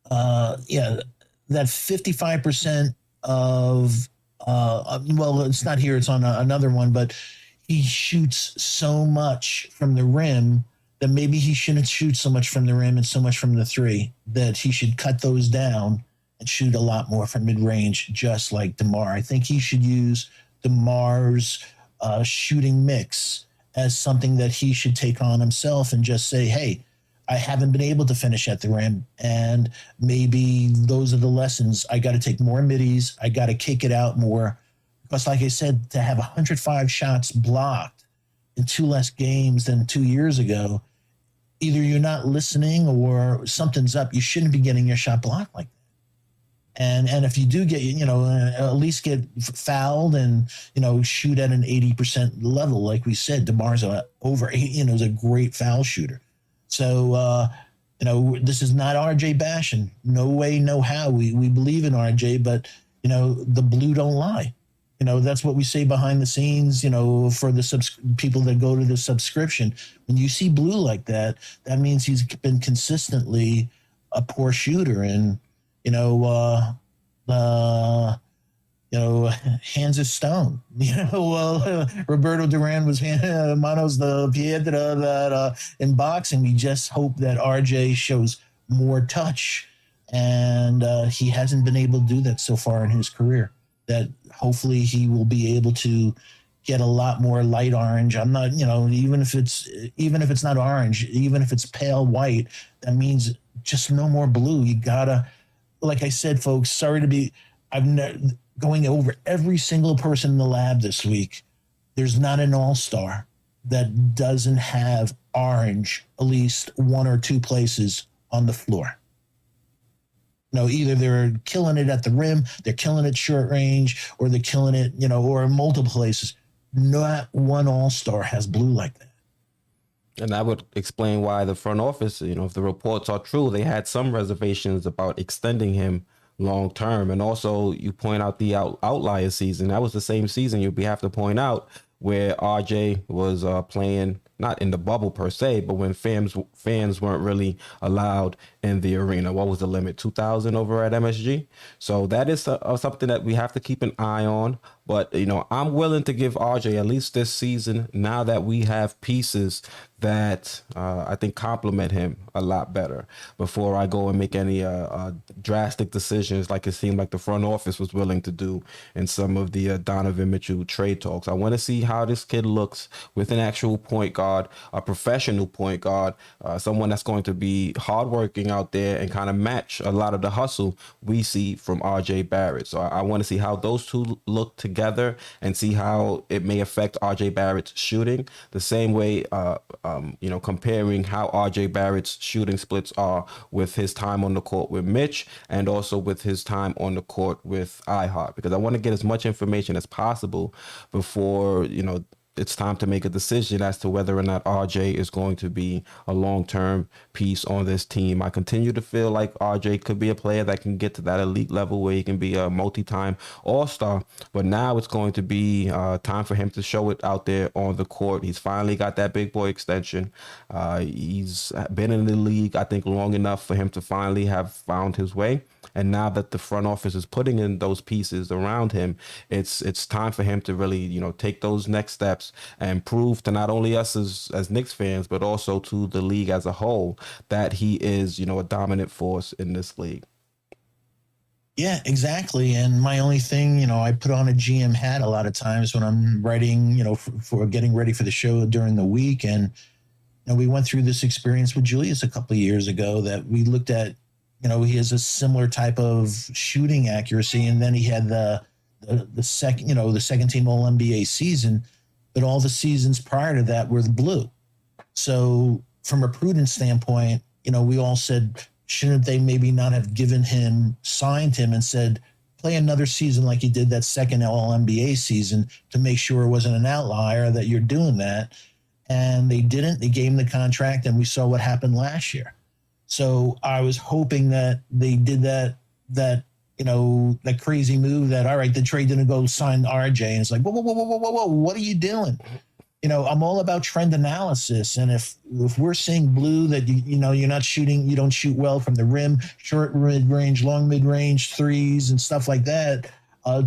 S1: that 55% of well, it's not here, it's on another one, but he shoots so much from the rim that maybe he shouldn't shoot so much from the rim and so much from the three, that he should cut those down and shoot a lot more from mid-range, just like DeMar. I think he should use DeMar's shooting mix as something that he should take on himself and just say, hey, I haven't been able to finish at the rim, and maybe those are the lessons. I got to take more middies. I got to kick it out more. Because like I said, to have 105 shots blocked in 2 less games than 2 years ago, either you're not listening or something's up. You shouldn't be getting your shot blocked like that. And if you do get, at least get fouled and, shoot at an 80% level, like we said, DeMar's over 8, is a great foul shooter. So, this is not RJ bashing. No way, no how. We believe in RJ, but, the blue don't lie. That's what we say behind the scenes, for the people that go to the subscription. When you see blue like that, that means he's been consistently a poor shooter. And, hands of stone. Roberto Duran was manos de piedra that in boxing. We just hope that RJ shows more touch, and he hasn't been able to do that so far in his career. That hopefully he will be able to get a lot more light orange. I'm not, even if it's not orange, even if it's pale white, that means just no more blue. You gotta, like I said, folks, sorry to be, going over every single person in the lab this week. There's not an all-star that doesn't have orange at least 1 or 2 places on the floor. Either they're killing it at the rim, they're killing it short range, or they're killing it, or in multiple places. Not one all-star has blue like that.
S2: And that would explain why the front office, if the reports are true, they had some reservations about extending him long term. And also, you point out the outlier season. That was the same season we have to point out where RJ was playing, not in the bubble per se, but when fans weren't really allowed in the arena. What was the limit? 2,000 over at MSG. So that is something that we have to keep an eye on. But, I'm willing to give RJ at least this season, now that we have pieces that I think complement him a lot better, before I go and make any drastic decisions like it seemed like the front office was willing to do in some of the Donovan Mitchell trade talks. I want to see how this kid looks with an actual point guard, a professional point guard, someone that's going to be hardworking out there and kind of match a lot of the hustle we see from RJ Barrett. So I want to see how those two look together and see how it may affect RJ Barrett's shooting, the same way comparing how RJ Barrett's shooting splits are with his time on the court with Mitch and also with his time on the court with iHeart, because I want to get as much information as possible before, it's time to make a decision as to whether or not RJ is going to be a long-term piece on this team. I continue to feel like RJ could be a player that can get to that elite level where he can be a multi-time all-star, but now it's going to be time for him to show it out there on the court. He's finally got that big boy extension. He's been in the league, I think, long enough for him to finally have found his way. And now that the front office is putting in those pieces around him, it's time for him to really, take those next steps and prove to not only us as Knicks fans, but also to the league as a whole that he is, a dominant force in this league.
S1: Yeah, exactly. And my only thing, I put on a GM hat a lot of times when I'm writing, for getting ready for the show during the week. And we went through this experience with Julius a couple of years ago that we looked at. He has a similar type of shooting accuracy, and then he had the second, the second team All NBA season, but all the seasons prior to that were the blue. So from a prudent standpoint, we all said shouldn't they maybe not have signed him and said, play another season like you did that second All-NBA season to make sure it wasn't an outlier that you're doing that. And they didn't. They gave him the contract, and we saw what happened last year. So I was hoping that they did that crazy move that, all right, the trade didn't go sign RJ. And it's like, whoa, what are you doing? I'm all about trend analysis. And if we're seeing Blue that, you're not shooting, you don't shoot well from the rim, short mid-range, long mid-range threes and stuff like that,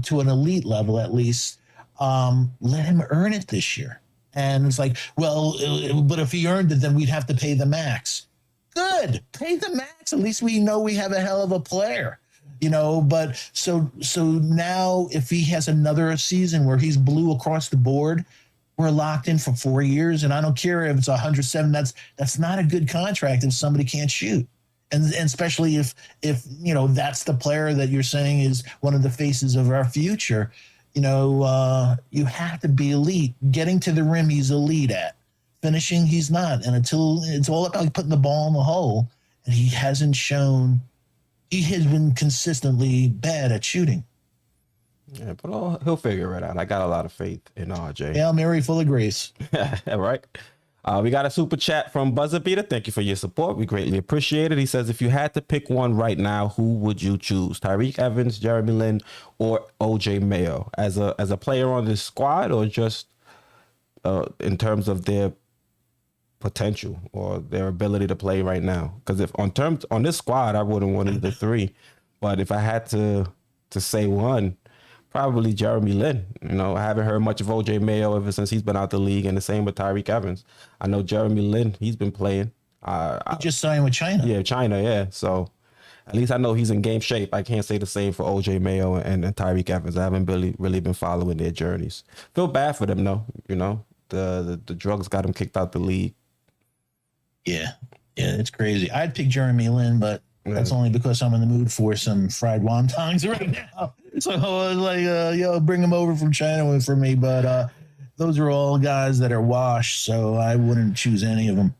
S1: to an elite level at least, let him earn it this year. And it's like, well, but if he earned it, then we'd have to pay the max. Good. Pay the max. At least we know we have a hell of a player. But so now if he has another season where he's Blue across the board, we're locked in for 4 years, and I don't care if it's 107. That's not a good contract if somebody can't shoot, and especially if that's the player that you're saying is one of the faces of our future. You have to be elite. Getting to the rim, he's elite at. Finishing, he's not. And until it's all about putting the ball in the hole, and he hasn't shown. He has been consistently bad at shooting.
S2: Yeah, but he'll figure it out. I got a lot of faith in RJ.
S1: Hail Mary, full of grace.
S2: All right. We got a super chat from Buzzer Beater. Thank you for your support. We greatly appreciate it. He says, if you had to pick one right now, who would you choose? Tyreke Evans, Jeremy Lin, or OJ Mayo? As a player on this squad, or just in terms of their potential or their ability to play right now? Because if on this squad, I wouldn't want either three. But if I had to say one, probably Jeremy Lin. I haven't heard much of OJ Mayo ever since he's been out the league, and the same with Tyreke Evans. I know Jeremy Lin, he's been playing.
S1: He just signed with China.
S2: Yeah, China, yeah. So at least I know he's in game shape. I can't say the same for OJ Mayo and Tyreke Evans. I haven't really been following their journeys. Feel bad for them, though. The drugs got him kicked out the league.
S1: Yeah, it's crazy. I'd pick Jeremy Lin, but that's only because I'm in the mood for some fried wontons right now. So I was like, bring them over from China for me. But those are all guys that are washed, so I wouldn't choose any of them.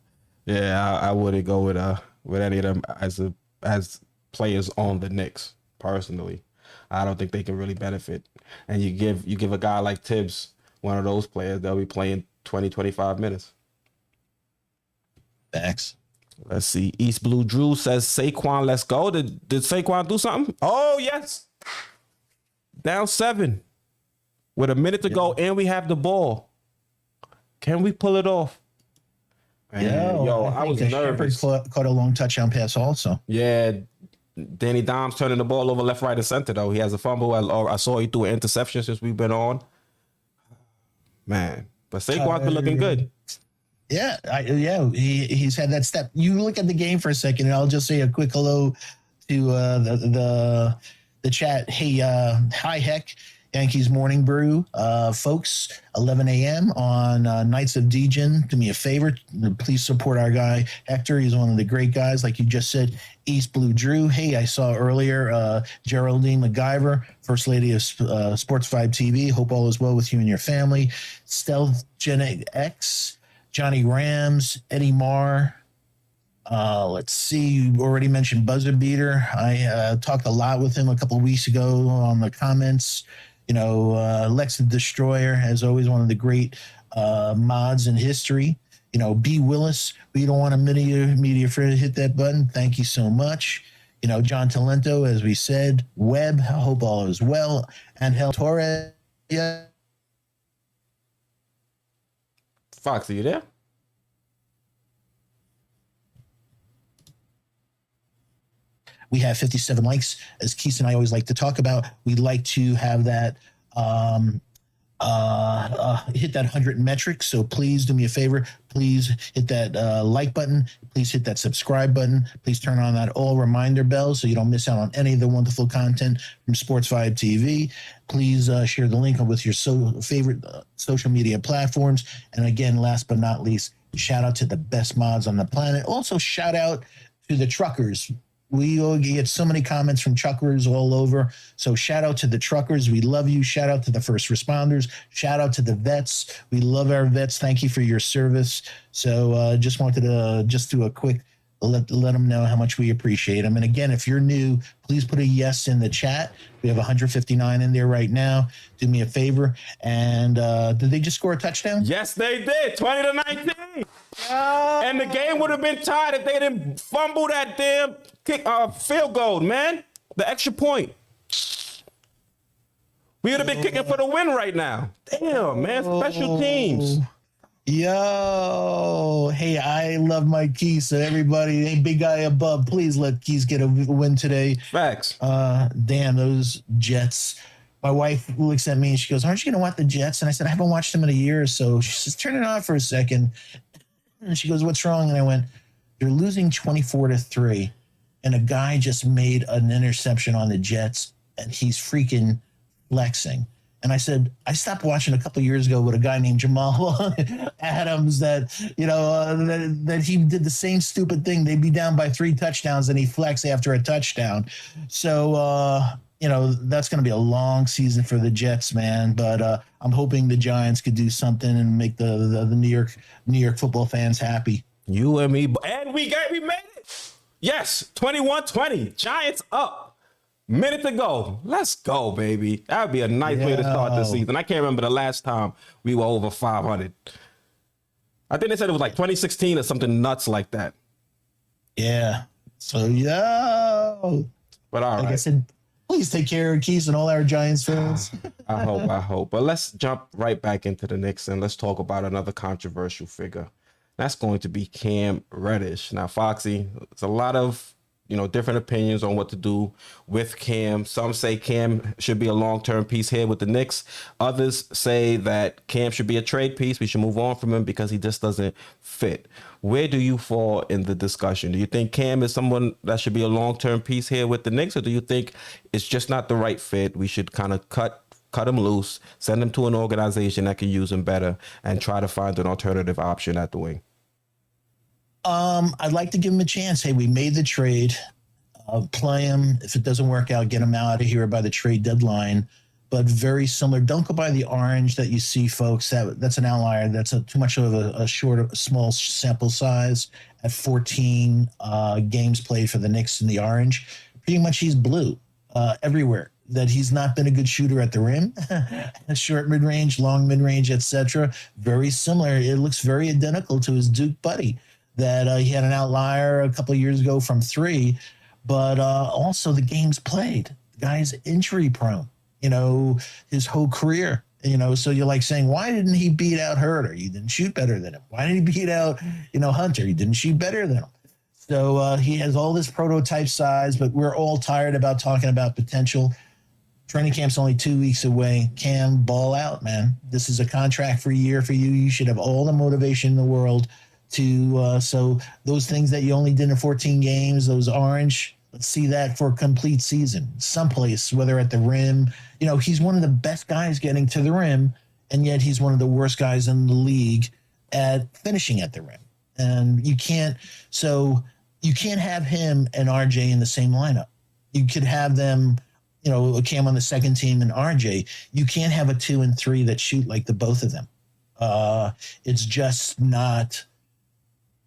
S2: Yeah, I wouldn't go with any of them as players on the Knicks, personally. I don't think they can really benefit. And you give a guy like Tibbs, one of those players, they'll be playing 20, 25 minutes.
S1: Thanks.
S2: Let's see. East Blue Drew says, Saquon, let's go. Did Saquon do something? Oh, yes. Down 7 with a minute to go, and we have the ball. Can we pull it off? I was nervous.
S1: Caught a long touchdown pass also.
S2: Yeah. Danny Dimes turning the ball over left, right, and center, though. He has a fumble. I saw he threw an interception since we've been on. Man. But Saquon's been looking good.
S1: Yeah, he's had that step. You look at the game for a second, and I'll just say a quick hello to the chat. Hey, hi, Heck, Yankees Morning Brew, folks. 11 a.m. on Nights of Degen. Do me a favor, please support our guy Hector. He's one of the great guys, like you just said. East Blue Drew. Hey, I saw earlier Geraldine MacGyver, First Lady of Sports 5 TV. Hope all is well with you and your family. Stealth Gen X. Johnny Rams, Eddie Marr. Let's see. You already mentioned Buzzer Beater. I talked a lot with him a couple of weeks ago on the comments. Lex the Destroyer, as always, one of the great mods in history. B. Willis, we don't want a media friend to hit that button. Thank you so much. John Talento, as we said. Webb, I hope all is well. Angel Torres. Yeah.
S2: Fox, are you there?
S1: We have 57 likes, as Keith and I always like to talk about. We'd like to have that hit that 100 metric. So please do me a favor. Please hit that like button. Please hit that subscribe button. Please turn on that all reminder bell so you don't miss out on any of the wonderful content from Sports 5 TV. Please share the link with your favorite social media platforms. And again, last but not least, shout out to the best mods on the planet. Also, shout out to the truckers. We get so many comments from truckers all over. So shout out to the truckers. We love you. Shout out to the first responders. Shout out to the vets. We love our vets. Thank you for your service. So just wanted to just do a quick let them know how much we appreciate them. And again, if you're new, please put a yes in the chat. We have 159 in there right now. Do me a favor. And did they just score a touchdown?
S2: Yes, they did. 20-19. And the game would have been tied if they didn't fumble that damn field goal, man. The extra point. We would have been kicking for the win right now. Damn, man. Special teams.
S1: Yo, hey, I love my Keys. So everybody, hey, big guy above, please let Keys get a win today.
S2: Facts.
S1: Damn, those Jets. My wife looks at me and she goes, "Aren't you going to watch the Jets?" And I said, "I haven't watched them in a year or so." She says, "Turn it on for a second." And she goes, "What's wrong?" And I went, "They're losing 24-3. And a guy just made an interception on the Jets and he's freaking flexing." And I said, I stopped watching a couple of years ago with a guy named Jamal Adams that he did the same stupid thing. They'd be down by 3 touchdowns and he flexed after a touchdown. So, that's going to be a long season for the Jets, man. But I'm hoping the Giants could do something and make the New York football fans happy.
S2: You and me. And we made it. Yes, 21-20. Giants up. Minute to go. Let's go, baby. That would be a nice way to start the season. I can't remember the last time we were over 500. I think they said it was like 2016 or something nuts like that.
S1: Yeah. So,
S2: But all right.
S1: Like I said, please take care of Keys and all our Giants fans.
S2: I hope. But let's jump right back into the Knicks and let's talk about another controversial figure. That's going to be Cam Reddish. Now, Foxy, it's a lot of different opinions on what to do with Cam. Some say Cam should be a long-term piece here with the Knicks. Others say that Cam should be a trade piece. We should move on from him because he just doesn't fit. Where do you fall in the discussion? Do you think Cam is someone that should be a long-term piece here with the Knicks, or do you think it's just not the right fit? We should kind of cut him loose, send him to an organization that can use him better, and try to find an alternative option at the wing?
S1: I'd like to give him a chance. Hey, we made the trade. Play him. If it doesn't work out, get him out of here by the trade deadline. But very similar. Don't go by the orange that you see, folks. That's an outlier. That's too much of a small sample size at 14 games played for the Knicks in the orange. Pretty much he's blue everywhere. That he's not been a good shooter at the rim, short mid-range, long mid-range, etc. Very similar. It looks very identical to his Duke buddy. That he had an outlier a couple of years ago from 3, but also the games played. The guy's injury prone, his whole career, so you're like saying, why didn't he beat out Herter? He didn't shoot better than him. Why did he beat out, Hunter? He didn't shoot better than him. So he has all this prototype size, but we're all tired about talking about potential. Training camp's only 2 weeks away. Cam, ball out, man. This is a contract for a year for you. You should have all the motivation in the world to so those things that you only did in 14 games, those orange, let's see that for a complete season someplace, whether at the rim. He's one of the best guys getting to the rim, and yet he's one of the worst guys in the league at finishing at the rim. And you can't have him and RJ in the same lineup. You could have them, Cam on the second team and RJ. You can't have a 2 and 3 that shoot like the both of them. It's just not.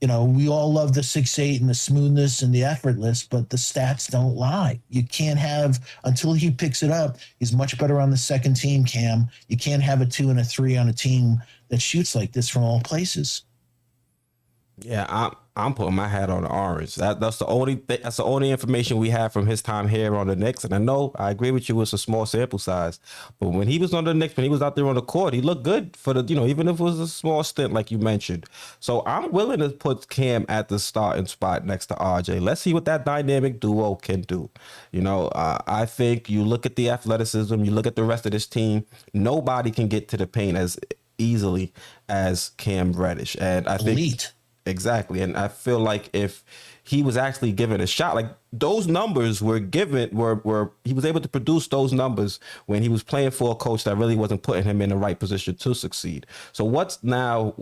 S1: We all love the 6'8" and the smoothness and the effortless, but the stats don't lie. You can't have, until he picks it up, he's much better on the second team, Cam. You can't have a 2 and a 3 on a team that shoots like this from all places.
S2: Yeah, I'm putting my hat on the orange. That's the only information we have from his time here on the Knicks. And I agree with you, it's a small sample size. But when he was on the Knicks, when he was out there on the court, he looked good for the, even if it was a small stint like you mentioned. So I'm willing to put Cam at the starting spot next to RJ. Let's see what that dynamic duo can do. I think you look at the athleticism, you look at the rest of this team, nobody can get to the paint as easily as Cam Reddish. And I think
S1: Elite.
S2: Exactly. And I feel like if he was actually given a shot, like those numbers were given, were he was able to produce those numbers when he was playing for a coach that really wasn't putting him in the right position to succeed. So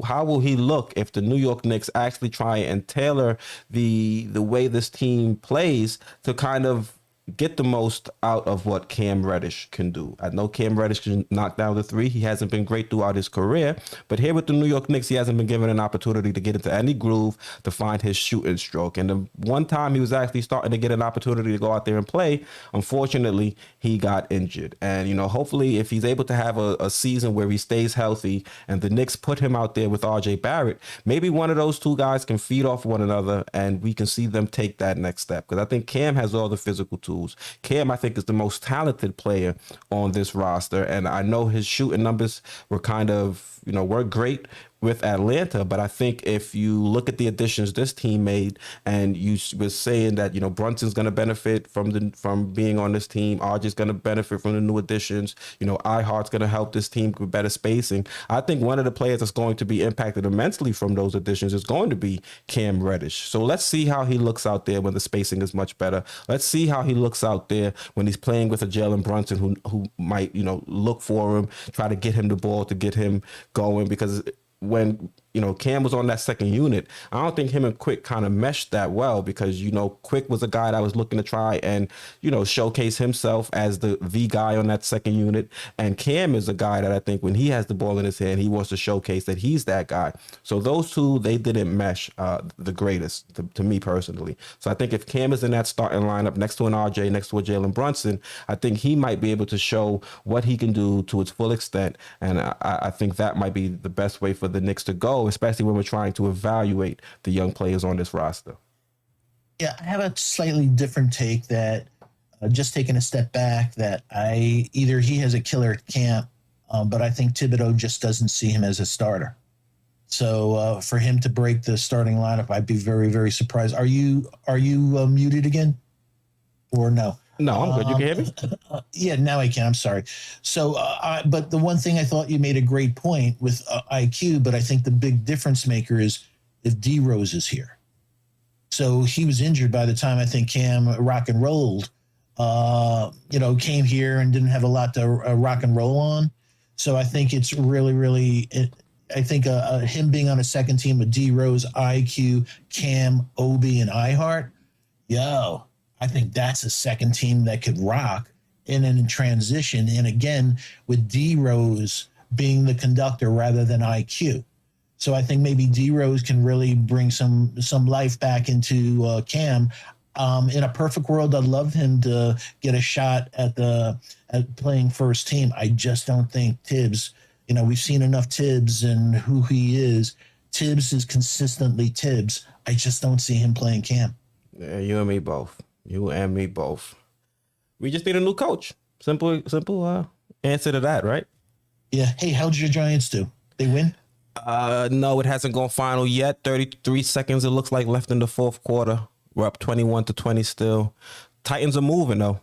S2: how will he look if the New York Knicks actually try and tailor the way this team plays to kind of get the most out of what Cam Reddish can do. I know Cam Reddish can knock down the three. He hasn't been great throughout his career, but here with the New York Knicks, he hasn't been given an opportunity to get into any groove to find his shooting stroke. And the one time he was actually starting to get an opportunity to go out there and play, unfortunately, he got injured. And, you know, hopefully if he's able to have a season where he stays healthy and the Knicks put him out there with RJ Barrett, maybe one of those two guys can feed off one another and we can see them take that next step. Because I think Cam has all the physical tools. Cam, I think, is the most talented player on this roster, and I know his shooting numbers were kind of, you know, weren't great with Atlanta, but I think if you look at the additions this team made, and you was saying that, you know, Brunson's going to benefit from being on this team, RJ's going to benefit from the new additions, you know, iHeart's going to help this team with better spacing. I think one of the players that's going to be impacted immensely from those additions is going to be Cam Reddish. So let's see how he looks out there when the spacing is much better. Let's see how he looks out there when he's playing with a Jalen Brunson who might, you know, look for him, try to get him the ball to get him going, because when, you know, Cam was on that second unit, I don't think him and Quick kind of meshed that well, because, you know, Quick was a guy that was looking to try and, you know, showcase himself as the guy on that second unit. And Cam is a guy that I think when he has the ball in his hand, he wants to showcase that he's that guy. So those two, they didn't mesh the greatest to me personally. So I think if Cam is in that starting lineup next to an RJ, next to a Jalen Brunson, I think he might be able to show what he can do to its full extent. And I think that might be the best way for the Knicks to go, especially when we're trying to evaluate the young players on this roster.
S1: Yeah, I have a slightly different take that just taking a step back, that either he has a killer at camp, but I think Thibodeau just doesn't see him as a starter. So for him to break the starting lineup, I'd be very, very surprised. Are you muted again or no?
S2: No, I'm good. You can hear me?
S1: Yeah, now I can. I'm sorry. So, but the one thing I thought you made a great point with IQ, but I think the big difference maker is if D Rose is here. So he was injured by the time I think Cam rock and rolled, you know, came here and didn't have a lot to rock and roll on. So I think it's really, I think him being on a second team with D Rose, IQ, Cam, Obi, and iHeart, I think that's a second team that could rock in transition. And again, with D Rose being the conductor rather than IQ. So I think maybe D Rose can really bring some life back into Cam. In a perfect world, I'd love him to get a shot at playing first team. I just don't think Tibbs, you know, we've seen enough Tibbs and who he is. Tibbs is consistently Tibbs. I just don't see him playing Cam.
S2: Yeah, you and me both. You and me both. We just need a new coach. Simple answer to that, right?
S1: Yeah. Hey, how'd your Giants do? They win?
S2: No, it hasn't gone final yet. 33 seconds, it looks like, left in the fourth quarter. We're up 21-20 still. Titans are moving, though.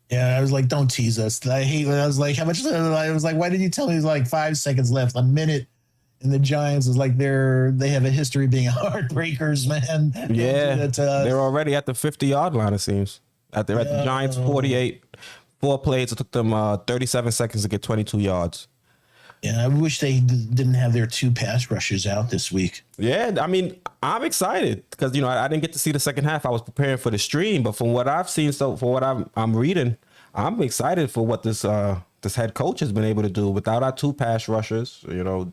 S1: Yeah, I was like, don't tease us. I hate when I was like, how much? I was like, why did you tell me it was like 5 seconds left? A minute. And the Giants is like they have a history of being heartbreakers, man.
S2: Yeah, they're already at the 50-yard line, it seems. At the Giants 48, 4 plays. It took them 37 seconds to get 22 yards.
S1: Yeah, I wish they didn't have their 2 pass rushers out this week.
S2: Yeah, I mean, I'm excited because, you know, I didn't get to see the second half. I was preparing for the stream, but from what I've seen, for what I'm reading, I'm excited for what this head coach has been able to do without our 2 pass rushers. You know,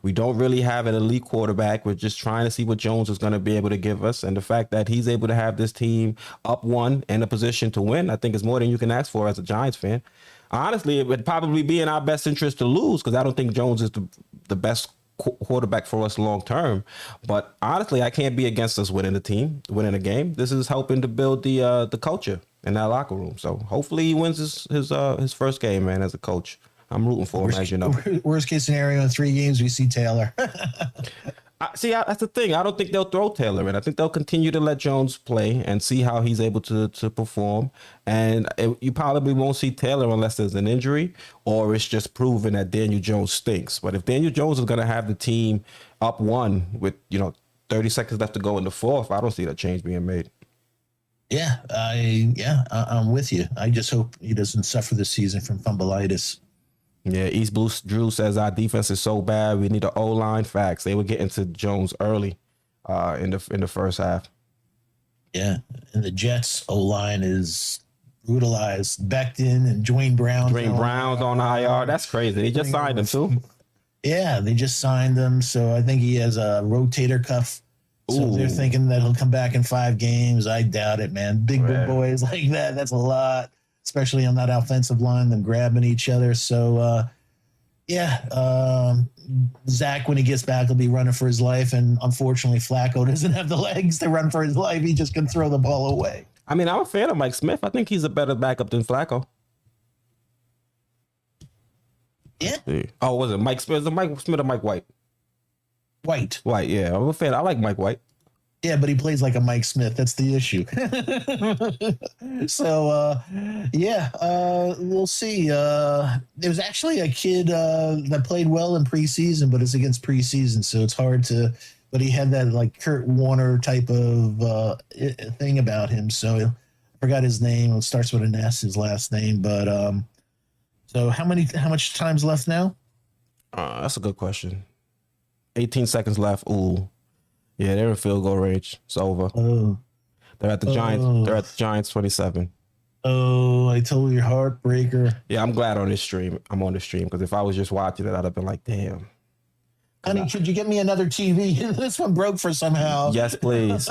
S2: we don't really have an elite quarterback. We're just trying to see what Jones is going to be able to give us. And the fact that he's able to have this team up 1 in a position to win, I think is more than you can ask for as a Giants fan. Honestly, it would probably be in our best interest to lose because I don't think Jones is the best quarterback for us long term. But honestly, I can't be against us winning a game. This is helping to build the culture in that locker room. So hopefully he wins his first game, man, as a coach. I'm rooting for him, as you know.
S1: Worst case scenario, in 3 games, we see Taylor.
S2: That's the thing. I don't think they'll throw Taylor in. I think they'll continue to let Jones play and see how he's able to perform. And you probably won't see Taylor unless there's an injury or it's just proven that Daniel Jones stinks. But if Daniel Jones is going to have the team up 1 with, 30 seconds left to go in the fourth, I don't see that change being made.
S1: Yeah, I'm with you. I just hope he doesn't suffer this season from fumbleitis.
S2: Yeah, East Blue Drew says our defense is so bad. We need an O-line. Facts. They were getting to Jones early in the first half.
S1: Yeah, and the Jets O line is brutalized. Becton and Dwayne Brown.
S2: Dwayne Brown's on IR. That's crazy. They just signed him too.
S1: Yeah, they just signed him, so I think he has a rotator cuff. So
S2: Ooh.
S1: they're thinking that he'll come back in 5 games. I doubt it, man. Big boys like that's a lot, especially on that offensive line, them grabbing each other. So, Zach, when he gets back, will be running for his life. And unfortunately, Flacco doesn't have the legs to run for his life. He just can throw the ball away.
S2: I mean, I'm a fan of Mike Smith. I think he's a better backup than Flacco.
S1: Yeah.
S2: Oh, was it Mike Smith? Was it Mike Smith or Mike White?
S1: White.
S2: White, yeah. I'm a fan. I like Mike White.
S1: Yeah, but he plays like a Mike Smith. That's the issue. So, we'll see. There was actually a kid that played well in preseason, but it's against preseason, so it's hard to. But he had that like Kurt Warner type of thing about him. So I forgot his name. It starts with an S, his last name. But so how much time's left now?
S2: That's a good question. 18 seconds left. Ooh. Yeah, they're in field goal range. It's over.
S1: Oh.
S2: They're at the Giants. They're at the Giants 27.
S1: Oh, I told you, heartbreaker.
S2: Yeah, I'm glad on this stream. I'm on the stream because if I was just watching it, I'd have been like, damn.
S1: Honey, could you get me another TV? This one broke for somehow.
S2: Yes, please.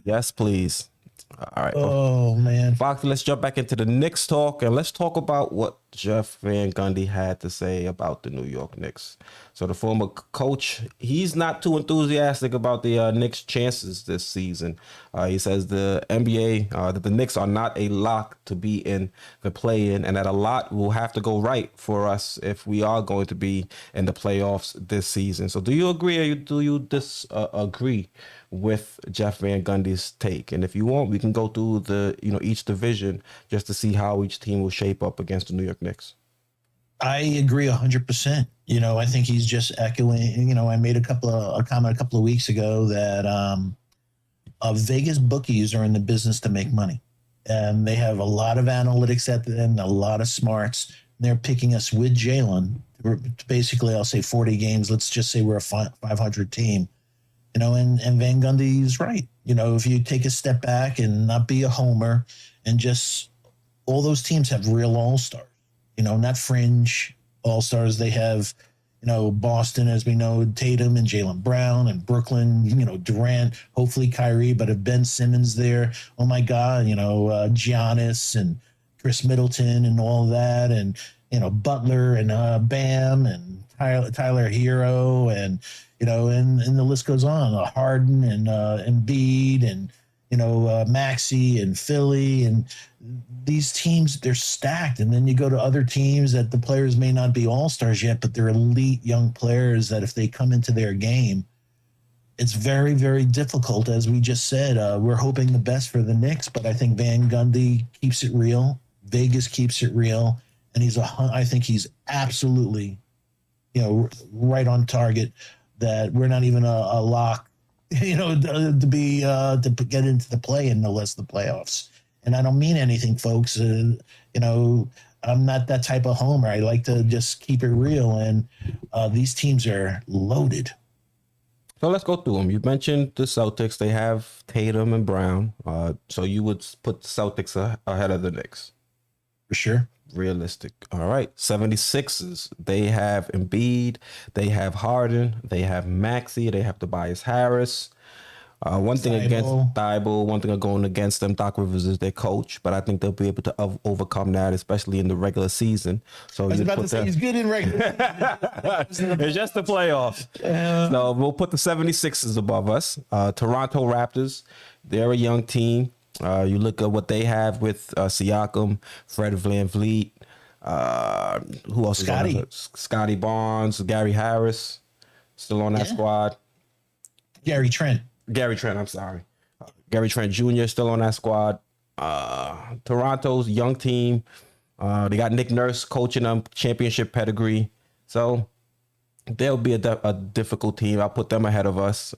S2: Yes, please. All right.
S1: Oh, man.
S2: Fox, let's jump back into the Knicks talk and let's talk about what Jeff Van Gundy had to say about the New York Knicks. So the former coach, he's not too enthusiastic about the Knicks' chances this season. He says the NBA, that the Knicks are not a lock to be in the play-in and that a lot will have to go right for us if we are going to be in the playoffs this season. So do you agree or do you disagree with Jeff Van Gundy's take? And if you want, we can go through each division just to see how each team will shape up against the New York Knicks.
S1: I agree 100%. I think he's just echoing. I made a comment a couple of weeks ago that Vegas bookies are in the business to make money, and they have a lot of analytics at the end, a lot of smarts. They're picking us with Jalen. Basically, I'll say 40 games. Let's just say we're a 500 team. And Van Gundy's right. If you take a step back and not be a homer and just all those teams have real all-stars, not fringe all-stars. They have, Boston, as we know, Tatum and Jalen Brown, and Brooklyn, Durant, hopefully Kyrie, but if Ben Simmons there, oh my God, Giannis and Chris Middleton and all that, and, Butler and Bam and Tyler Hero and, and the list goes on. Harden and Embiid and Maxey and Philly, and these teams, they're stacked. And then you go to other teams that the players may not be all-stars yet, but they're elite young players that if they come into their game, it's very, very difficult. As we just said, we're hoping the best for the Knicks, but I think Van Gundy keeps it real. Vegas keeps it real. And I think he's absolutely, right on target that we're not even a lock, to get into the play-in, no less the playoffs. And I don't mean anything, folks. I'm not that type of homer. I like to just keep it real. And these teams are loaded.
S2: So let's go through them. You mentioned the Celtics. They have Tatum and Brown. So you would put the Celtics ahead of the Knicks.
S1: For sure.
S2: Realistic. All right. 76ers. They have Embiid. They have Harden. They have Maxey. They have Tobias Harris. One thing against Thibault, one thing going against them, Doc Rivers is their coach, but I think they'll be able to overcome that, especially in the regular season. So
S1: I was about to say he's good in regular season.
S2: It's just the playoffs. So we'll put the 76ers above us. Toronto Raptors, they're a young team. You look at what they have with Siakam, Fred VanVleet, who else? Scotty Barnes, Gary Harris, still on that squad.
S1: Gary Trent,
S2: I'm sorry. Gary Trent Jr. still on that squad. Toronto's young team. They got Nick Nurse coaching them, championship pedigree. So they'll be a difficult team. I'll put them ahead of us.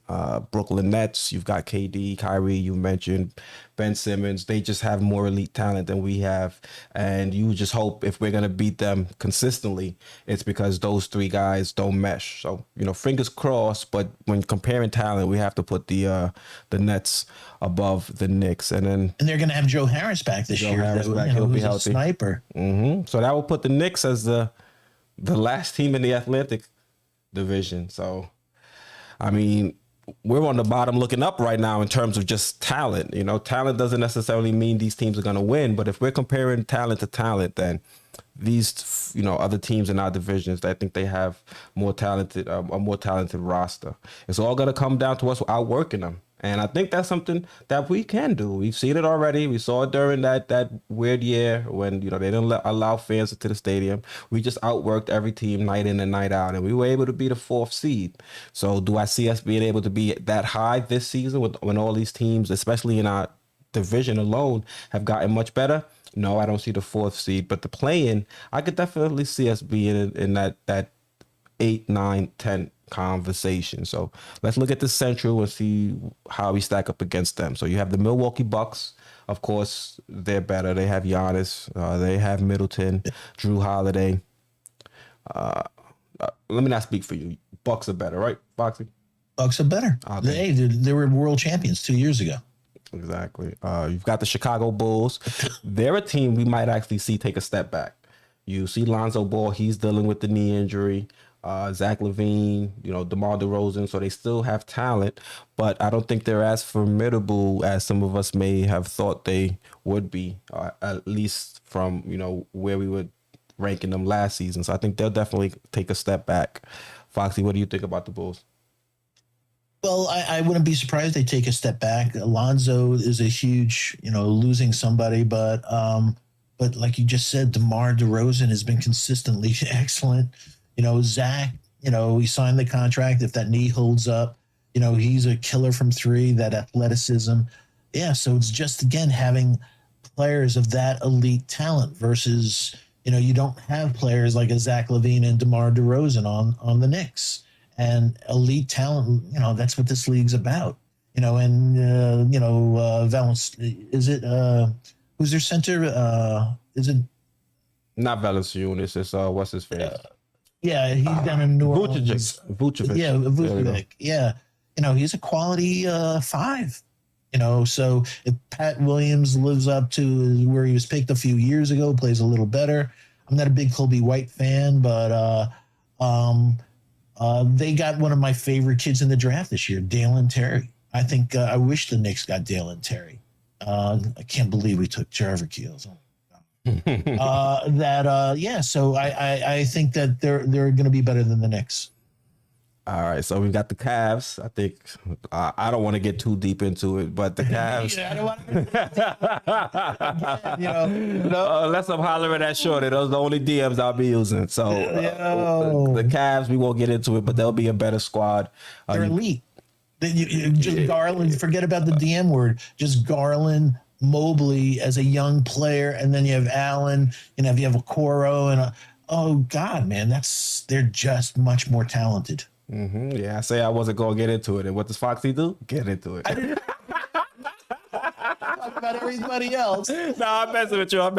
S2: Brooklyn Nets, you've got KD, Kyrie, you mentioned Ben Simmons. They just have more elite talent than we have. And you just hope if we're going to beat them consistently, it's because those three guys don't mesh. So, fingers crossed. But when comparing talent, we have to put the Nets above the Knicks. And
S1: they're going to have Joe Harris back this year.
S2: He'll be healthy.
S1: A sniper.
S2: So that will put the Knicks as the last team in the Atlantic division. So, I mean, we're on the bottom looking up right now in terms of just talent. Talent doesn't necessarily mean these teams are going to win, but if we're comparing talent to talent, then these, other teams in our divisions, I think they have a more talented roster. It's all going to come down to us outworking them. And I think that's something that we can do. We've seen it already. We saw it during that weird year when, they didn't allow fans into the stadium. We just outworked every team night in and night out, and we were able to be the 4th seed. So do I see us being able to be that high this season when all these teams, especially in our division alone, have gotten much better? No, I don't see the 4th seed. But the play-in, I could definitely see us being in that 8, 9, 10 conversation. So let's look at the Central and see how we stack up against them. So you have the Milwaukee Bucks. Of course, they're better. They have Giannis. They have Middleton, Drew Holiday. Let me not speak for you. Bucks are better, right, Boxy?
S1: Bucks are better. Okay. They were world champions 2 years ago.
S2: Exactly. You've got the Chicago Bulls. They're a team we might actually see take a step back. You see Lonzo Ball. He's dealing with the knee injury. Zach LaVine, DeMar DeRozan, so they still have talent, but I don't think they're as formidable as some of us may have thought they would be, at least from, where we were ranking them last season. So I think they'll definitely take a step back. Foxy, what do you think about the Bulls?
S1: Well, I wouldn't be surprised they take a step back. Alonzo is a huge, losing somebody, but like you just said, DeMar DeRozan has been consistently excellent. Zach, he signed the contract. If that knee holds up, he's a killer from 3, that athleticism. Yeah. So it's just, again, having players of that elite talent versus, you don't have players like a Zach LaVine and DeMar DeRozan on the Knicks. And elite talent, that's what this league's about. Valence, is it, who's their center? Is it?
S2: Not Valanciunas. It's, what's his face?
S1: Yeah, he's down in New Orleans.
S2: Vucevic.
S1: Yeah, Vucevic. Yeah. He's a quality 5. So if Pat Williams lives up to where he was picked a few years ago, plays a little better. I'm not a big Kobe White fan, but they got one of my favorite kids in the draft this year, Dalen Terry. I think I wish the Knicks got Dalen Terry. I can't believe we took Trevor Keels. So I think that they're going to be better than the Knicks.
S2: All right, so we've got the Cavs. I think I don't want to get too deep into it, but the Cavs.
S1: I don't want to.
S2: Unless I'm hollering at Shorty, those are the only DMs I'll be using. So the Cavs, we won't get into it, but they'll be a better squad.
S1: They're elite. Just Garland. Forget about the DM word. Just Garland. Mobley as a young player, and then you have Allen, you have Okoro, and oh god, man, they're just much more talented.
S2: Mm-hmm. Yeah, I say I wasn't gonna get into it, and what does Foxy do? Get into it.
S1: Talk about everybody else.
S2: No, I'm messing with you. All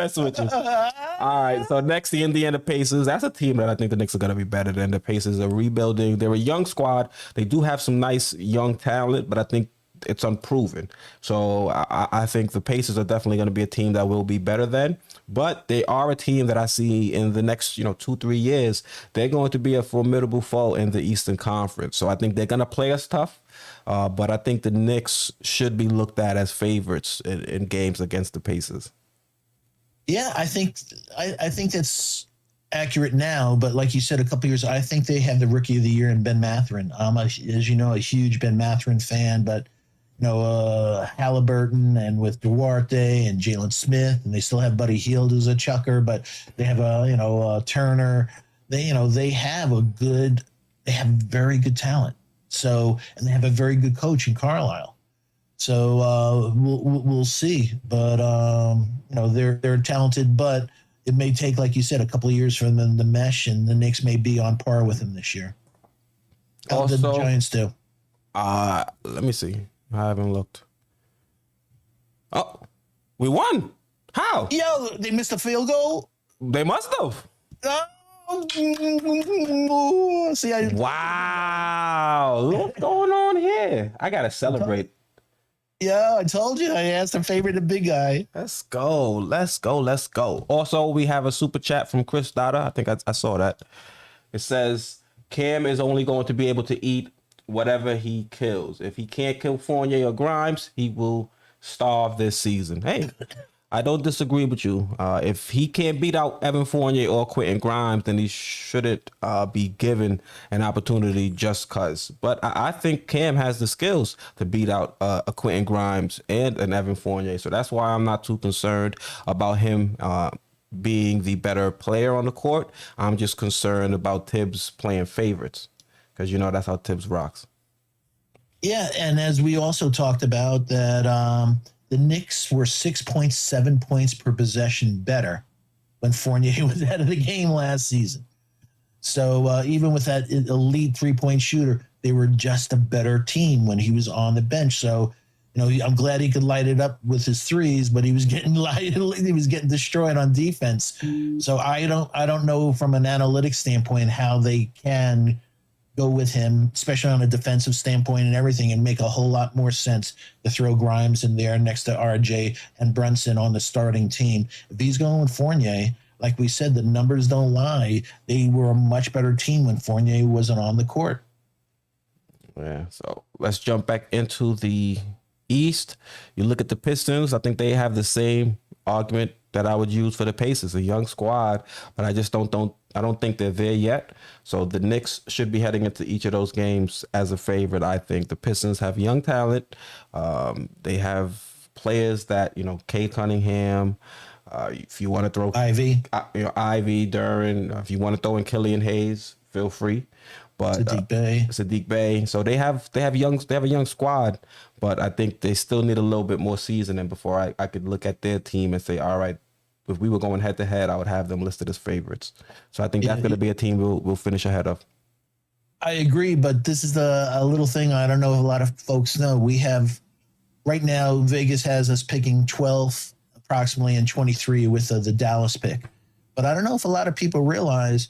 S2: right, so next, the Indiana Pacers. That's a team that I think the Knicks are going to be better than. The Pacers are rebuilding. They're a young squad. They do have some nice young talent, but I think it's unproven. So I think the Pacers are definitely going to be a team that will be better than, but they are a team that I see in the next, 2-3 years, they're going to be a formidable foe in the Eastern Conference. So I think they're going to play us tough. But I think the Knicks should be looked at as favorites in games against the Pacers.
S1: Yeah, I think that's accurate now, but like you said, a couple years, I think they have the Rookie of the Year in Ben Mathurin. I'm, as you know, a huge Ben Mathurin fan, but Halliburton and with Duarte and Jalen Smith, and they still have Buddy Hield who's a chucker, but they have Turner. They have very good talent. So, and they have a very good coach in Carlisle. So we'll see, but they're talented, but it may take, like you said, a couple of years for them to mesh, and the Knicks may be on par with them this year. How did the
S2: Also,
S1: Giants do?
S2: let me see. I haven't looked. Oh, we won. How?
S1: Yo, they missed a field goal.
S2: They must have.
S1: Oh, see,
S2: Wow. Look what's going on here. I got to celebrate.
S1: Yeah, I told you. I asked him favorite the big guy.
S2: Let's go. Let's go. Let's go. Also, we have a super chat from Chris Dada. I think I saw that. It says Cam is only going to be able to eat whatever he kills. If he can't kill Fournier or Grimes, he will starve this season. Hey, I don't disagree with you. If he can't beat out Evan Fournier or Quentin Grimes, then he shouldn't be given an opportunity just because. But I think Cam has the skills to beat out a Quentin Grimes and an Evan Fournier. So that's why I'm not too concerned about him being the better player on the court. I'm just concerned about Tibbs playing favorites because, that's how Tibbs rocks.
S1: Yeah, and as we also talked about that the Knicks were 6.7 points per possession better when Fournier was out of the game last season. So even with that elite three-point shooter, they were just a better team when he was on the bench. So, I'm glad he could light it up with his threes, but he was getting destroyed on defense. So I don't know from an analytics standpoint how they can go with him, especially on a defensive standpoint and everything, and make a whole lot more sense to throw Grimes in there next to RJ and Brunson on the starting team. If he's going with Fournier, like we said, the numbers don't lie. They were a much better team when Fournier wasn't on the court.
S2: Yeah, so let's jump back into the East. You look at the Pistons, I think they have the same argument that I would use for the Pacers, a young squad, but I just don't think they're there yet. So the Knicks should be heading into each of those games as a favorite. I think the Pistons have young talent. They have players that, Kate Cunningham. If you want to throw
S1: Ivy,
S2: Duren. If you want to throw in Killian Hayes, feel free. But Sadiq Bey. So they have a young squad, but I think they still need a little bit more seasoning before I could look at their team and say, all right, if we were going head to head, I would have them listed as favorites. So I think that's going to be a team we'll finish ahead of.
S1: I agree, but this is a little thing I don't know if a lot of folks know. We have right now, Vegas has us picking 12th approximately and 23 with the Dallas pick. But I don't know if a lot of people realize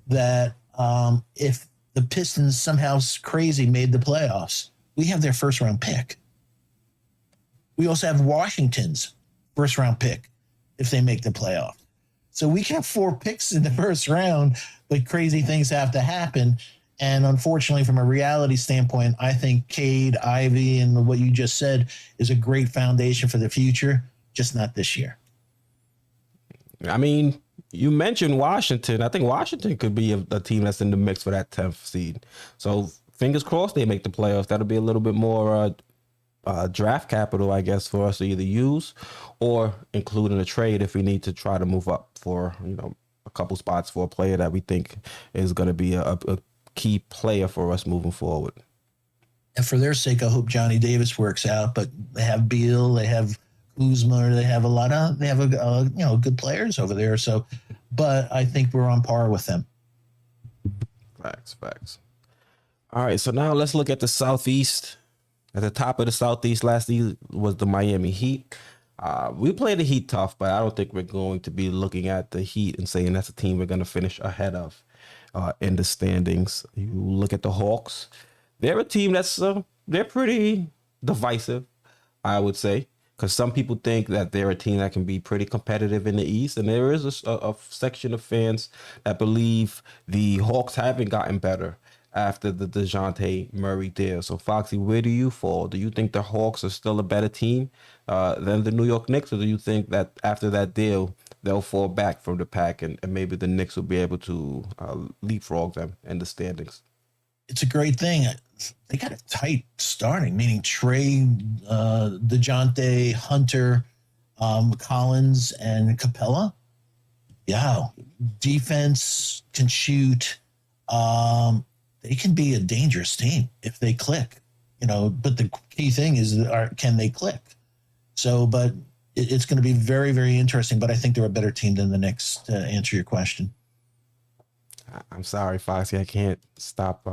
S1: that if the Pistons somehow crazy made the playoffs, we have their first round pick. We also have Washington's first round pick if they make the playoffs. So we can have 4 picks in the first round, but crazy things have to happen. And unfortunately, from a reality standpoint, I think Cade, Ivy, and what you just said is a great foundation for the future, just not this year.
S2: I mean, you mentioned Washington. I think Washington could be a team that's in the mix for that 10th seed. So fingers crossed they make the playoffs. That'll be a little bit more draft capital, I guess, for us to either use or include in a trade if we need to try to move up for, a couple spots for a player that we think is going to be a key player for us moving forward.
S1: And for their sake, I hope Johnny Davis works out. But they have Beal, they have Kuzma, they have good players over there. So, but I think we're on par with them.
S2: Facts. All right, so now let's look at the Southeast. At the top of the Southeast last year was the Miami Heat. We played the Heat tough, but I don't think we're going to be looking at the Heat and saying that's a team we're going to finish ahead of in the standings. You look at the Hawks. They're a team they're pretty divisive, I would say, because some people think that they're a team that can be pretty competitive in the East, and there is a section of fans that believe the Hawks haven't gotten better after the DeJounte Murray deal. So, Foxy, where do you fall? Do you think the Hawks are still a better team than the New York Knicks, or do you think that after that deal, they'll fall back from the pack and maybe the Knicks will be able to leapfrog them in the standings?
S1: It's a great thing. They got a tight starting, meaning Trey, DeJounte, Hunter, Collins, and Capella. Yeah, defense can shoot. They can be a dangerous team if they click, but the key thing is, can they click? So, but it's going to be very, very interesting, but I think they're a better team than the Knicks, to answer your question.
S2: I'm sorry, Foxy. I can't stop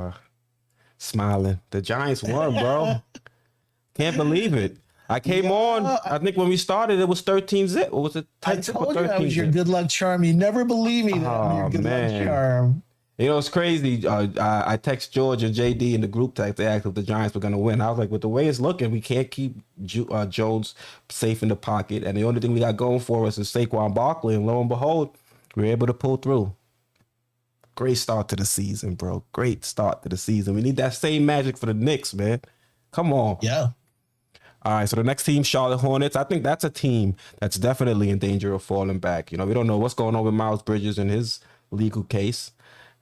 S2: Smiling. The Giants won, bro. Can't believe it. I came on. I think when we started, it was 13-zip. Or was it 10
S1: I
S2: zip or
S1: told you I
S2: 13
S1: was your
S2: zip?
S1: good luck charm. You never believe me that I'm your
S2: Oh,
S1: good
S2: man.
S1: luck charm.
S2: You know, it's crazy. I text George and JD in the group text. They asked if the Giants were going to win. I was like, with the way it's looking, we can't keep Jones safe in the pocket. And the only thing we got going for us is Saquon Barkley. And lo and behold, we were able to pull through. Great start to the season, bro. Great start to the season. We need that same magic for the Knicks, man. Come on.
S1: Yeah.
S2: All right, so the next team, Charlotte Hornets. I think that's a team that's definitely in danger of falling back. You know, we don't know what's going on with Miles Bridges and his legal case.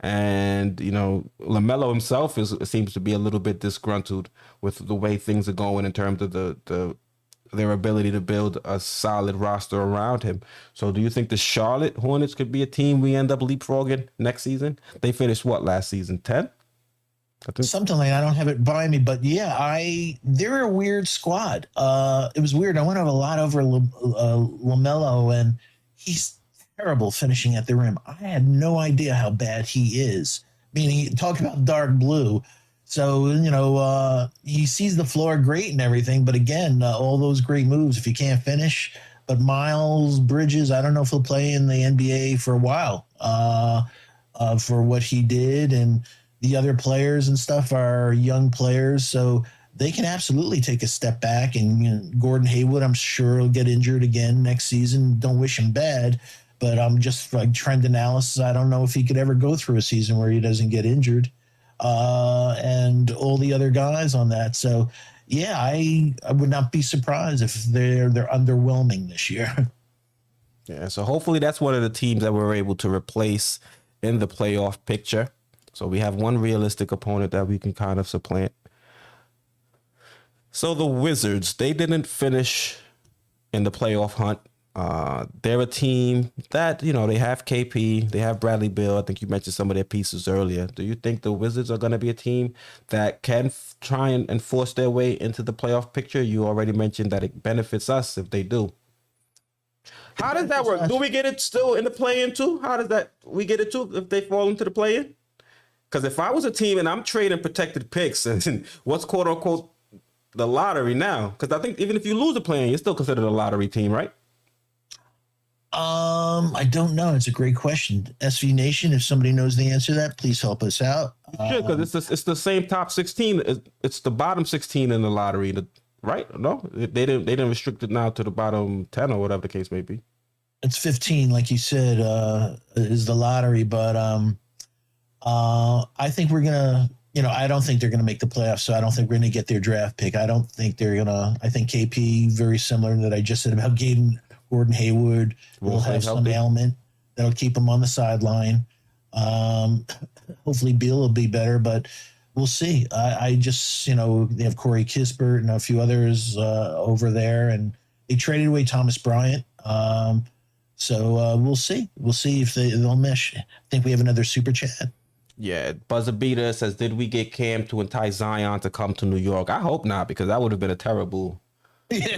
S2: And, you know, LaMelo himself seems to be a little bit disgruntled with the way things are going in terms of their ability to build a solid roster around him. So do you think the Charlotte Hornets could be a team we end up leapfrogging next season? They finished what last season? 10?
S1: Something like that. I don't have it by me, but yeah, they're a weird squad. It was weird. I went over a lot over LaMelo, and he's terrible finishing at the rim. I had no idea how bad he is. Meaning, talk about dark blue. So, you know, he sees the floor great and everything, but again, all those great moves, if you can't finish. But Miles Bridges, I don't know if he'll play in the NBA for a while for what he did, and the other players and stuff are young players, so they can absolutely take a step back. And you know, Gordon Hayward, I'm sure, will get injured again next season. Don't wish him bad, but I'm just like trend analysis. I don't know if he could ever go through a season where he doesn't get injured, and all the other guys on that. So, yeah, I would not be surprised if they're underwhelming this year.
S2: Yeah, so hopefully that's one of the teams that we're able to replace in the playoff picture. So we have one realistic opponent that we can kind of supplant. So the Wizards, they didn't finish in the playoff hunt. They're a team that, you know, they have KP, they have Bradley Beal. I think you mentioned some of their pieces earlier. Do you think the Wizards are going to be a team that can try and enforce their way into the playoff picture? You already mentioned that it benefits us if they do. How does that work? Do we get it still in the play-in too? How does that, we get it too if they fall into the play-in? Because if I was a team and I'm trading protected picks and what's quote unquote the lottery now, because I think even if you lose a play-in, you're still considered a lottery team, right?
S1: I don't know. It's a great question. SV Nation, if somebody knows the answer to that, please help us out.
S2: Sure, because it's the same top 16. It's the bottom 16 in the lottery, right? No, they didn't restrict it now to the bottom 10 or whatever the case may be.
S1: It's 15, like you said, is the lottery, but I think we're gonna, you know, I don't think they're gonna make the playoffs, so I don't think we're gonna get their draft pick. I don't think they're gonna. I think KP, very similar to that I just said about Gordon Hayward, will have some ailment that'll keep him on the sideline. Hopefully Beal will be better, but we'll see. I just, you know, they have Corey Kispert and a few others over there, and they traded away Thomas Bryant. So we'll see. We'll see if they'll mesh. I think we have another super chat.
S2: Yeah, Buzzer Beater says, did we get Cam to entice Zion to come to New York? I hope not, because that would have been a terrible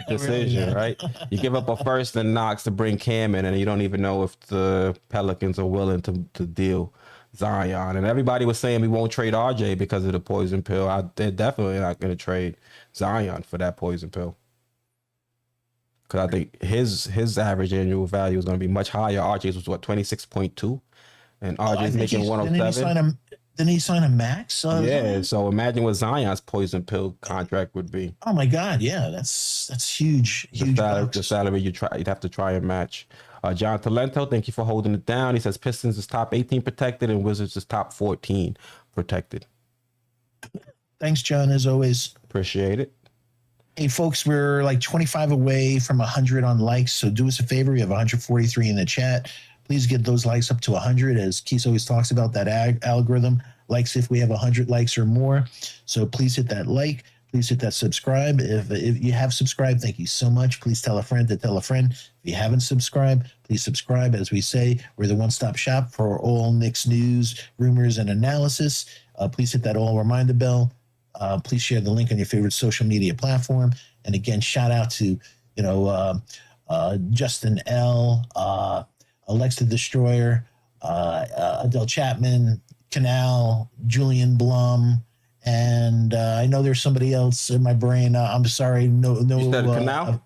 S2: decision, right? You give up a first and Knox to bring Cam in, and you don't even know if the Pelicans are willing to deal Zion. And everybody was saying we won't trade RJ because of the poison pill. They're definitely not going to trade Zion for that poison pill. Because I think his average annual value is going to be much higher. RJ's was what, 26.2? And RJ's making 107.
S1: Didn't he sign a max?
S2: Yeah, so imagine what Zion's poison pill contract would be.
S1: Oh my God, yeah, that's huge.
S2: The salary you'd have to try and match. John Talento, thank you for holding it down. He says Pistons is top 18 protected and Wizards is top 14 protected.
S1: Thanks, John, as always.
S2: Appreciate it.
S1: Hey, folks, we're like 25 away from 100 on likes, so do us a favor. We have 143 in the chat. Please get those likes up to 100. As Keith always talks about, that algorithm likes if we have 100 likes or more. So please hit that like. Please hit that subscribe. If you have subscribed, thank you so much. Please tell a friend to tell a friend. If you haven't subscribed, please subscribe. As we say, we're the one-stop shop for all Knicks news, rumors, and analysis. Please hit that all reminder bell. Please share the link on your favorite social media platform. And again, shout out to, Justin L., Alexa Destroyer, Adele Chapman, Canal, Julian Blum, And I know there's somebody else in my brain. I'm sorry. No.
S2: You said Canal?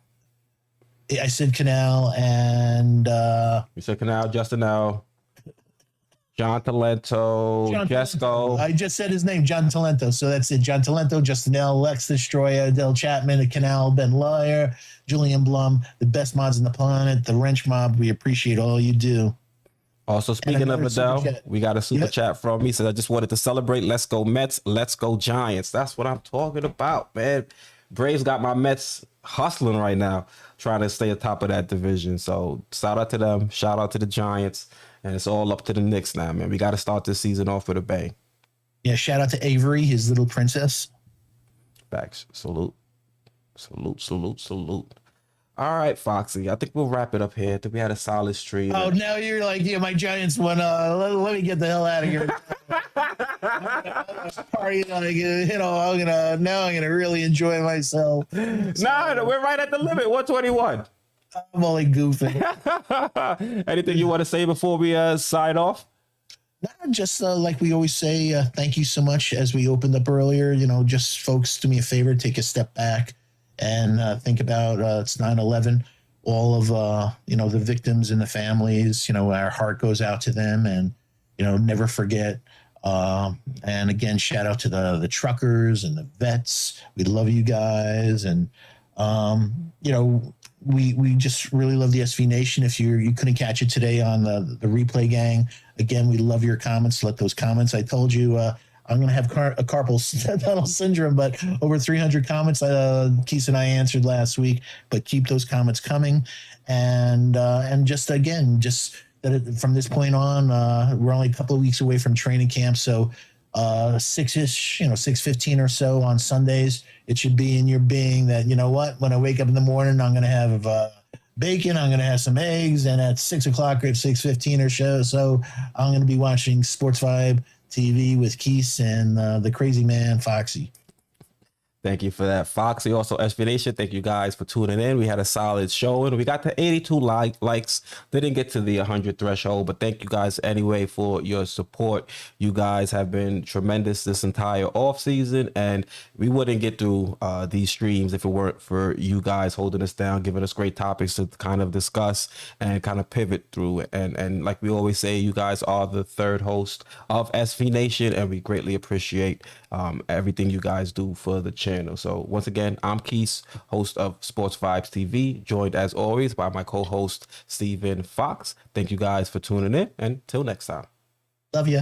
S1: I said Canal and
S2: You said Canal, Justin L. John Talento, Jesco.
S1: I just said his name, John Talento. So that's it. John Talento, Justin L, Lex Destroyer, Del Chapman, Canal, Ben Lyer, Julian Blum, the best mods on the planet, the Wrench Mob. We appreciate all you do.
S2: Also, speaking of Adele, we got a super chat from me. So I just wanted to celebrate. Let's go Mets. Let's go Giants. That's what I'm talking about, man. Braves got my Mets hustling right now, trying to stay atop of that division. So shout out to them. Shout out to the Giants. And it's all up to the Knicks now, man. We got to start this season off with a bang.
S1: Yeah, shout out to Avery, his little princess.
S2: Facts. Salute. Salute, salute, salute. All right, Foxy. I think we'll wrap it up here. I think we had a solid stream.
S1: Oh, now you're like, yeah, my Giants won. Let me get the hell out of here. Party, like, I'm gonna really enjoy myself.
S2: No, we're right at the limit. 121.
S1: I'm only goofing.
S2: Anything you want to say before we sign off?
S1: Just like we always say, thank you so much. As we opened up earlier, just folks, do me a favor, take a step back and think about it's 9/11. All of the victims and the families. Our heart goes out to them, and never forget. And again, shout out to the truckers and the vets. We love you guys, and we just really love the SV Nation. If you couldn't catch it today on the replay gang, again, we love your comments. Let those comments. I told you I'm going to have a carpal tunnel syndrome, but over 300 comments Keith and I answered last week. But keep those comments coming, and just that from this point on, we're only a couple of weeks away from training camp, so 6-ish, 6:15 or so on Sundays. It should be in your being that, when I wake up in the morning, I'm going to have bacon, I'm going to have some eggs, and at 6 o'clock or at 6:15 or so, I'm going to be watching Sports Vibe TV with Keith and the crazy man, Foxy.
S2: Thank you for that, Foxy. Also, SV Nation, thank you guys for tuning in. We had a solid show, and we got to 82 likes. Didn't get to the 100 threshold, but thank you guys anyway for your support. You guys have been tremendous this entire off season, and we wouldn't get through these streams if it weren't for you guys holding us down, giving us great topics to kind of discuss and kind of pivot through it. And like we always say, you guys are the third host of SV Nation, and we greatly appreciate everything you guys do for the channel. So once again, I'm Keith, host of Sports Vibes TV, joined as always by my co-host Stephen Fox. Thank you guys for tuning in, and till next time.
S1: Love you.